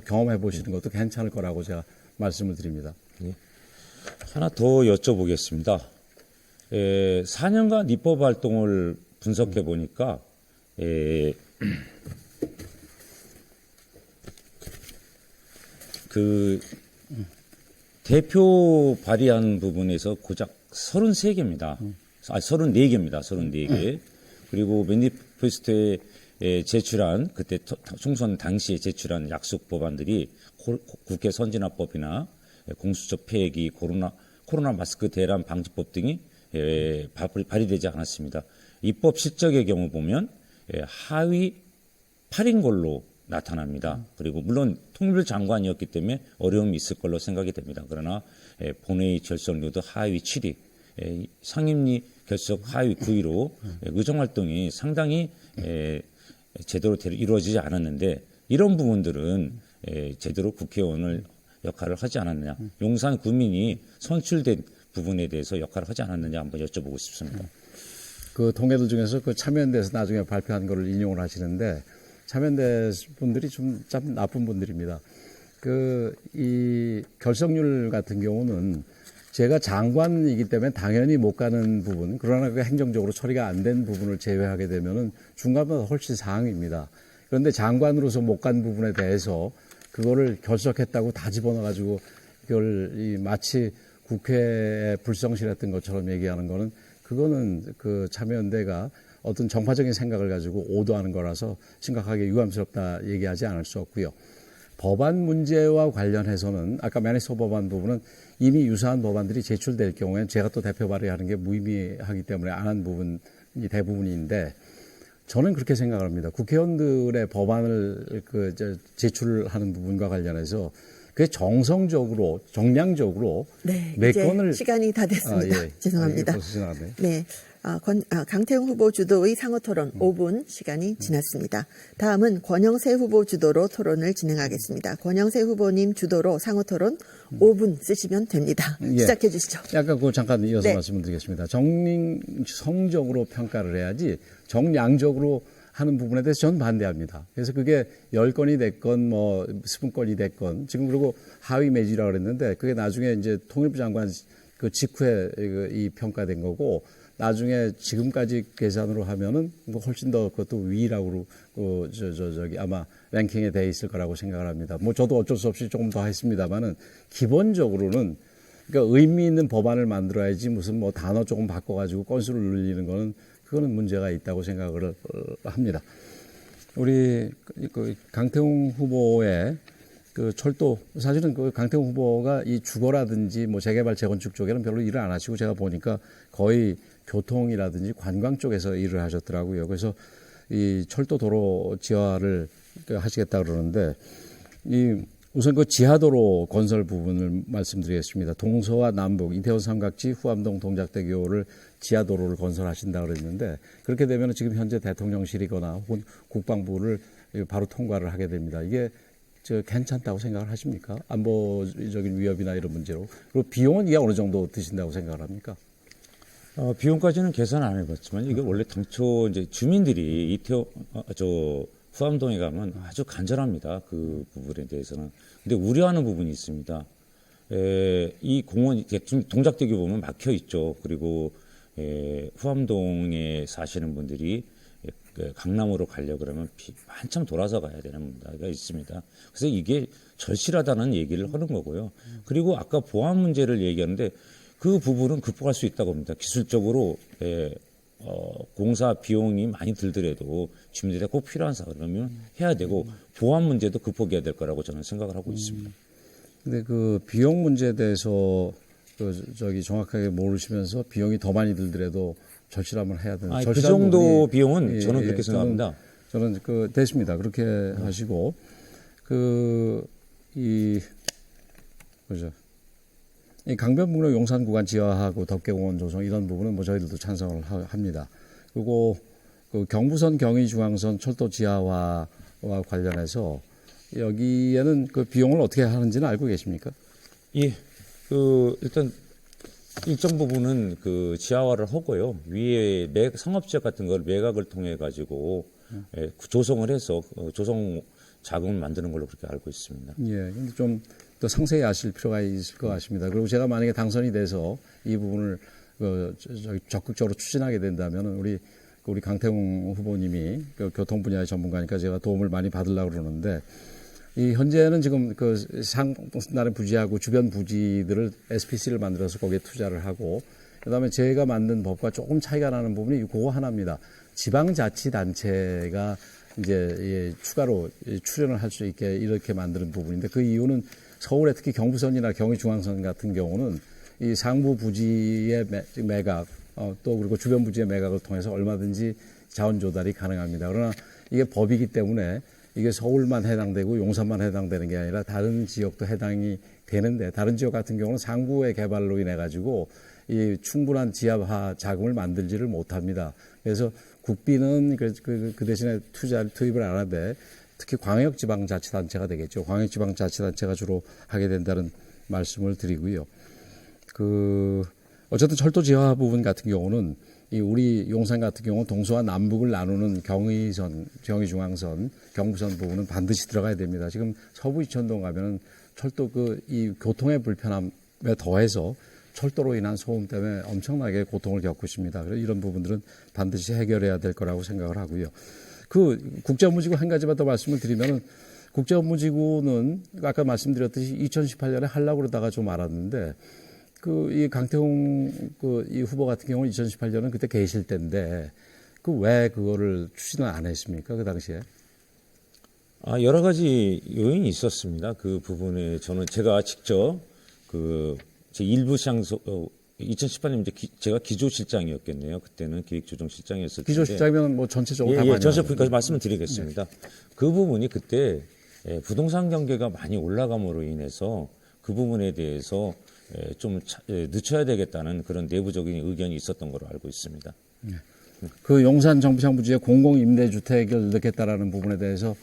경험해 보시는 것도 괜찮을 거라고 제가 말씀을 드립니다. 예. 하나 더 여쭤보겠습니다. 4년간 입법 활동을 분석해 보니까 그 대표 발의한 부분에서 고작 33개입니다. 34개입니다. 34개. 그리고 매니페스토에 제출한 그때 총선 당시에 제출한 약속 법안들이 국회 선진화법이나 공수처 폐기, 코로나 마스크 대란 방지법 등이 발의되지 않았습니다. 입법 실적의 경우 보면 하위 8인 걸로 나타납니다. 그리고 물론 통일부 장관이었기 때문에 어려움이 있을 걸로 생각이 됩니다. 그러나 본회의 결석률도 하위 7위, 상임위 결석 하위 9위로 의정활동이 상당히 제대로 이루어지지 않았는데 이런 부분들은 제대로 국회의원을 역할을 하지 않았느냐. 용산 구민이 선출된 부분에 대해서 역할을 하지 않았느냐 한번 여쭤보고 싶습니다. 그 동해들 중에서 그 참여연대에서 나중에 발표한 거를 인용을 하시는데 참여연대 분들이 좀 나쁜 분들입니다. 이 결석률 같은 경우는 제가 장관이기 때문에 당연히 못 가는 부분, 그러나 그 행정적으로 처리가 안 된 부분을 제외하게 되면은 중간보다 훨씬 상위입니다. 그런데 장관으로서 못 간 부분에 대해서 그거를 결석했다고 다 집어넣어가지고 이걸 마치 국회에 불성실했던 것처럼 얘기하는 거는 그거는 그 참여연대가 어떤 정파적인 생각을 가지고 오도하는 거라서 심각하게 유감스럽다 얘기하지 않을 수 없고요. 법안 문제와 관련해서는 아까 매니소 법안 부분은 이미 유사한 법안들이 제출될 경우에 제가 또 대표 발의하는 게 무의미하기 때문에 안 한 부분이 대부분인데 저는 그렇게 생각을 합니다. 국회의원들의 법안을 제출하는 부분과 관련해서 그게 정성적으로, 정량적으로 네, 몇 이제 건을 시간이 다 됐습니다. 죄송합니다. 벌써 지나갔네. 네. 강태웅 후보 주도의 상호 토론 5분 시간이 지났습니다. 다음은 권영세 후보 주도로 토론을 진행하겠습니다. 권영세 후보님 주도로 상호 토론 5분 쓰시면 됩니다. 시작해 주시죠. 약간 그거 잠깐 이어서 네. 말씀을 드리겠습니다. 정성적으로 평가를 해야지 정량적으로 하는 부분에 대해서 저는 반대합니다. 그래서 그게 10건이 됐건 뭐 20건이 됐건 지금 그리고 하위 매지라고 그랬는데 그게 나중에 이제 통일부 장관 그 직후에 이 평가된 거고 나중에 지금까지 계산으로 하면은 뭐 훨씬 더 그것도 위라고 저기 아마 랭킹에 돼 있을 거라고 생각을 합니다. 뭐 저도 어쩔 수 없이 조금 더 했습니다만은 기본적으로는 그러니까 의미 있는 법안을 만들어야지 무슨 뭐 단어 조금 바꿔가지고 건수를 늘리는 거는 그거는 문제가 있다고 생각을 합니다. 우리 그 강태웅 후보의 그 철도 사실은 그 강태웅 후보가 이 주거라든지 뭐 재개발 재건축 쪽에는 별로 일을 안 하시고 제가 보니까 거의 교통이라든지 관광 쪽에서 일을 하셨더라고요. 그래서 이 철도 도로 지하를 하시겠다 그러는데 우선 그 지하도로 건설 부분을 말씀드리겠습니다. 동서와 남북 이태원 삼각지 후암동 동작대교를 지하도로를 건설하신다 그랬는데 그렇게 되면 지금 현재 대통령실이거나 혹은 국방부를 바로 통과를 하게 됩니다. 이게 괜찮다고 생각을 하십니까? 안보적인 위협이나 이런 문제로. 그리고 비용은 이게 어느 정도 드신다고 생각을 합니까? 비용까지는 계산 안 해봤지만 이게 원래 당초 이제 주민들이 후암동에 가면 아주 간절합니다. 그 부분에 대해서는. 근데 우려하는 부분이 있습니다. 이 공원, 지금 동작대교 보면 막혀 있죠. 그리고 후암동에 사시는 분들이 강남으로 가려고 그러면 한참 돌아서 가야 되는 문제가 있습니다. 그래서 이게 절실하다는 얘기를 하는 거고요. 그리고 아까 보안 문제를 얘기하는데 그 부분은 극복할 수 있다고 봅니다. 기술적으로 공사 비용이 많이 들더라도 주민들이 꼭 필요한 사업이라면 해야 되고 보안 문제도 극복해야 될 거라고 저는 생각을 하고 있습니다. 근데 그 비용 문제에 대해서 정확하게 모르시면서 비용이 더 많이 들더라도 절실함을 해야 되는. 그 정도 비용은 저는 그렇게 생각합니다. 저는 됐습니다. 그렇게 하시고 이 강변북로 용산 구간 지하하고 덕계공원 조성 이런 부분은 뭐 저희들도 찬성을 합니다. 그리고 그 경부선 경의중앙선 철도 지하화와 관련해서 여기에는 그 비용을 어떻게 하는지는 알고 계십니까? 예, 일단 일정 부분은 그 지하화를 하고요. 위에 상업지역 같은 걸 매각을 통해 가지고 조성을 해서 조성 자금을 만드는 걸로 그렇게 알고 있습니다. 예, 근데 좀 더 상세히 아실 필요가 있을 것 같습니다. 그리고 제가 만약에 당선이 돼서 이 부분을 적극적으로 추진하게 된다면 우리 우리 강태웅 후보님이 그 교통 분야의 전문가니까 제가 도움을 많이 받으려고 그러는데 이 현재는 지금 그 상나라 부지하고 주변 부지들을 SPC를 만들어서 거기에 투자를 하고 그다음에 제가 만든 법과 조금 차이가 나는 부분이 그거 하나입니다. 지방자치단체가 이제 추가로 출연을 할 수 있게 이렇게 만드는 부분인데 그 이유는 서울의 특히 경부선이나 경의중앙선 같은 경우는 이 상부 부지의 매각 또 그리고 주변 부지의 매각을 통해서 얼마든지 자원 조달이 가능합니다. 그러나 이게 법이기 때문에 이게 서울만 해당되고 용산만 해당되는 게 아니라 다른 지역도 해당이 되는데 다른 지역 같은 경우는 상부의 개발로 인해 가지고 이 충분한 지하화 자금을 만들지를 못합니다. 그래서 국비는 그 대신에 투입을 안 하되 특히 광역지방자치단체가 되겠죠. 광역지방자치단체가 주로 하게 된다는 말씀을 드리고요. 어쨌든 철도 지하화 부분 같은 경우는 이 우리 용산 같은 경우는 동서와 남북을 나누는 경의선, 경의중앙선, 경부선 부분은 반드시 들어가야 됩니다. 지금 서부 이천동 가면은 철도 이 교통의 불편함에 더해서 철도로 인한 소음 때문에 엄청나게 고통을 겪고 있습니다. 그래서 이런 부분들은 반드시 해결해야 될 거라고 생각을 하고요. 국제업무지구 한 가지만 더 말씀을 드리면은 국제업무지구는 아까 말씀드렸듯이 2018년에 하려고 그러다가 좀 알았는데 이 강태웅 이 후보 같은 경우는 2018년은 그때 계실 때인데 왜 그거를 추진을 안 했습니까? 그 당시에? 여러 가지 요인이 있었습니다. 그 부분에 제가 직접 제 일부 시장소 2018년 제가 기조실장이었겠네요. 그때는 기획조정실장이었을 텐데. 기조실장이면 뭐 전체적으로 다 전체까지 말씀을 드리겠습니다. 네. 그 부분이 그때 부동산 경계가 많이 올라감으로 인해서 그 부분에 대해서 좀 늦춰야 되겠다는 그런 내부적인 의견이 있었던 걸로 알고 있습니다. 네. 그 용산 정부청 부지에 공공임대주택을 넣겠다라는 부분에 대해서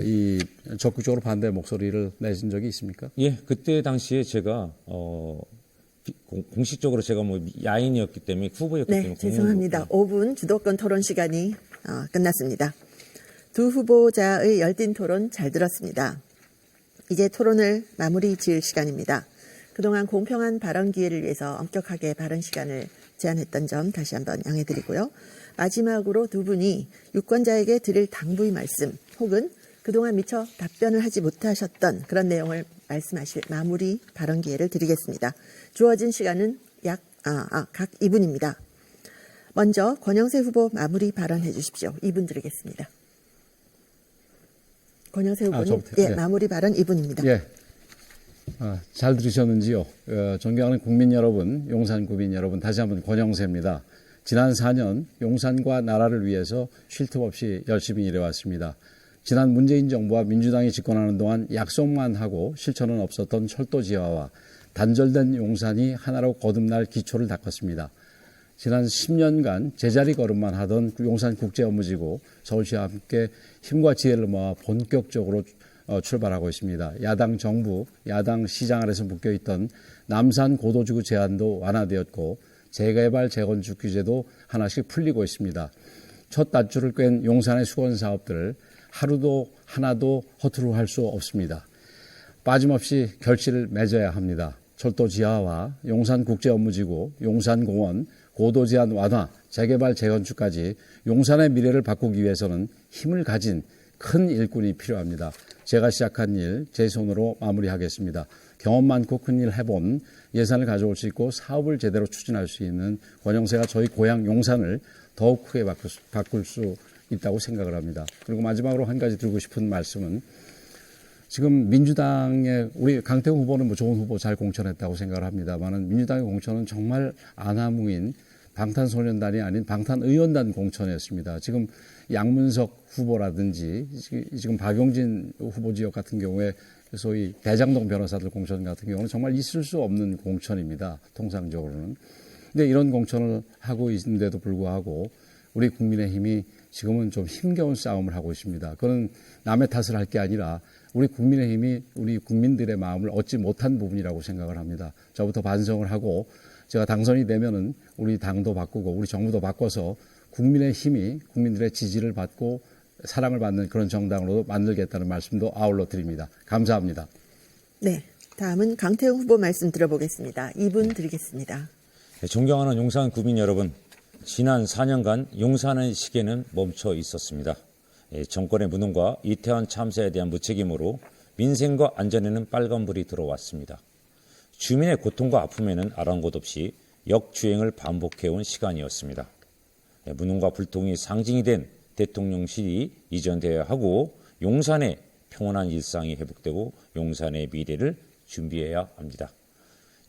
이 적극적으로 반대 목소리를 내신 적이 있습니까? 예, 그때 당시에 제가 공식적으로 제가 야인이었기 때문에 후보였기 때문에 죄송합니다. 5분 주도권 토론 시간이 끝났습니다. 두 후보자의 열띤 토론 잘 들었습니다. 이제 토론을 마무리 지을 시간입니다. 그동안 공평한 발언 기회를 위해서 엄격하게 발언 시간을 제한했던 점 다시 한번 양해드리고요. 마지막으로 두 분이 유권자에게 드릴 당부의 말씀 혹은 그동안 미처 답변을 하지 못하셨던 그런 내용을 말씀하실 마무리 발언 기회를 드리겠습니다. 주어진 시간은 각 2분입니다. 먼저 권영세 후보 마무리 발언해 주십시오. 2분 드리겠습니다. 권영세 후보님, 마무리 발언 2분입니다. 예. 잘 들으셨는지요? 존경하는 국민 여러분, 용산 구민 여러분, 다시 한번 권영세입니다. 지난 4년 용산과 나라를 위해서 쉴 틈 없이 열심히 일해왔습니다. 지난 문재인 정부와 민주당이 집권하는 동안 약속만 하고 실천은 없었던 철도 지하와 단절된 용산이 하나로 거듭날 기초를 닦았습니다. 지난 10년간 제자리 걸음만 하던 용산국제업무지구 서울시와 함께 힘과 지혜를 모아 본격적으로 출발하고 있습니다. 야당 정부, 야당 시장 아래서 묶여있던 남산 고도지구 제한도 완화되었고 재개발 재건축 규제도 하나씩 풀리고 있습니다. 첫 단추를 꿰는 용산의 수건 사업들을 하루도 하나도 허투루 할 수 없습니다. 빠짐없이 결실을 맺어야 합니다. 철도 지하화, 용산국제업무지구, 용산공원, 고도제한 완화, 재개발 재건축까지 용산의 미래를 바꾸기 위해서는 힘을 가진 큰 일꾼이 필요합니다. 제가 시작한 일 제 손으로 마무리하겠습니다. 경험 많고 큰 일 해본 예산을 가져올 수 있고 사업을 제대로 추진할 수 있는 권영세가 저희 고향 용산을 더욱 크게 바꿀 수 있다고 생각을 합니다. 그리고 마지막으로 한 가지 드리고 싶은 말씀은 지금 민주당의 우리 강태웅 후보는 좋은 후보 잘 공천했다고 생각을 합니다만은 민주당의 공천은 정말 아나무인 방탄소년단이 아닌 방탄의원단 공천이었습니다. 지금 양문석 후보라든지 지금 박용진 후보 지역 같은 경우에 소위 대장동 변호사들 공천 같은 경우는 정말 있을 수 없는 공천입니다. 통상적으로는. 근데 이런 공천을 하고 있는데도 불구하고 우리 국민의힘이 지금은 좀 힘겨운 싸움을 하고 있습니다. 그건 남의 탓을 할 게 아니라 우리 국민의힘이 우리 국민들의 마음을 얻지 못한 부분이라고 생각을 합니다. 저부터 반성을 하고 제가 당선이 되면은 우리 당도 바꾸고 우리 정부도 바꿔서 국민의 힘이 국민들의 지지를 받고 사랑을 받는 그런 정당으로 만들겠다는 말씀도 아울러 드립니다. 감사합니다. 네, 다음은 강태웅 후보 말씀 들어보겠습니다. 2분 드리겠습니다. 네, 존경하는 용산 구민 여러분, 지난 4년간 용산의 시계는 멈춰 있었습니다. 정권의 무능과 이태원 참사에 대한 무책임으로 민생과 안전에는 빨간불이 들어왔습니다. 주민의 고통과 아픔에는 아랑곳 없이 역주행을 반복해온 시간이었습니다. 무능과 불통이 상징이 된 대통령실이 이전되어야 하고 용산의 평온한 일상이 회복되고 용산의 미래를 준비해야 합니다.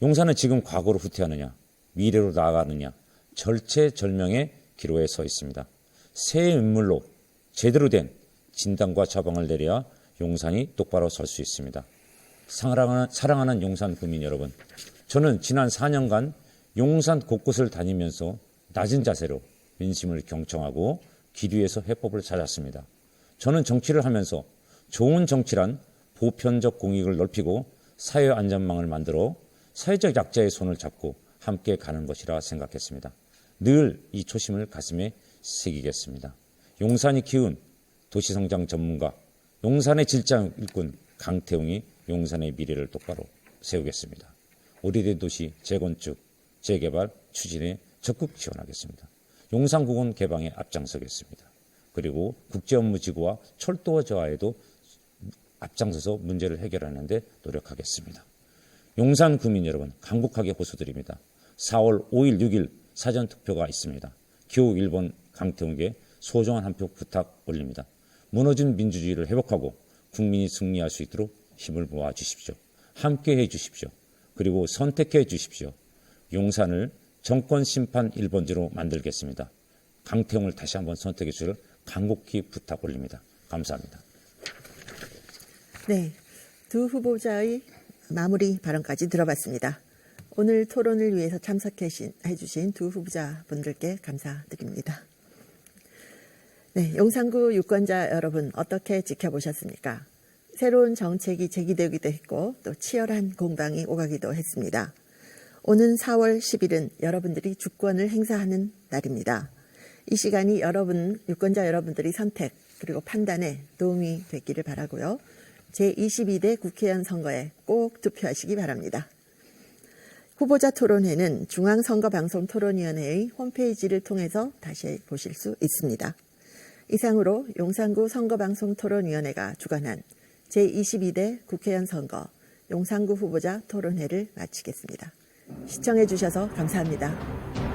용산은 지금 과거로 후퇴하느냐, 미래로 나아가느냐 절체절명의 기로에 서 있습니다. 새 인물로 제대로 된 진단과 처방을 내려야 용산이 똑바로 설 수 있습니다. 사랑하는 용산 구민 여러분, 저는 지난 4년간 용산 곳곳을 다니면서 낮은 자세로 민심을 경청하고 길 위에서 해법을 찾았습니다. 저는 정치를 하면서 좋은 정치란 보편적 공익을 넓히고 사회 안전망을 만들어 사회적 약자의 손을 잡고 함께 가는 것이라 생각했습니다. 늘 이 초심을 가슴에 새기겠습니다. 용산이 키운 도시성장 전문가, 용산의 질장 일꾼 강태웅이 용산의 미래를 똑바로 세우겠습니다. 오래된 도시 재건축, 재개발 추진에 적극 지원하겠습니다. 용산공원 개방에 앞장서겠습니다. 그리고 국제업무지구와 철도화에도 앞장서서 문제를 해결하는 데 노력하겠습니다. 용산 구민 여러분, 간곡하게 호소드립니다. 4월 5일, 6일 사전투표가 있습니다. 기호 1번 강태웅에게 소중한 한 표 부탁 올립니다. 무너진 민주주의를 회복하고 국민이 승리할 수 있도록 힘을 모아 주십시오. 함께해 주십시오. 그리고 선택해 주십시오. 용산을 정권 심판 1번지로 만들겠습니다. 강태웅을 다시 한번 선택해 주시길 간곡히 부탁 올립니다. 감사합니다. 네, 두 후보자의 마무리 발언까지 들어봤습니다. 오늘 토론을 위해서 참석해 주신 두 후보자분들께 감사드립니다. 네, 용산구 유권자 여러분 어떻게 지켜보셨습니까? 새로운 정책이 제기되기도 했고 또 치열한 공방이 오가기도 했습니다. 오는 4월 10일은 여러분들이 주권을 행사하는 날입니다. 이 시간이 유권자 여러분들의 선택 그리고 판단에 도움이 됐기를 바라고요. 제22대 국회의원 선거에 꼭 투표하시기 바랍니다. 후보자 토론회는 중앙선거방송토론위원회의 홈페이지를 통해서 다시 보실 수 있습니다. 이상으로 용산구 선거방송토론위원회가 주관한 제22대 국회의원 선거 용산구 후보자 토론회를 마치겠습니다. 시청해 주셔서 감사합니다.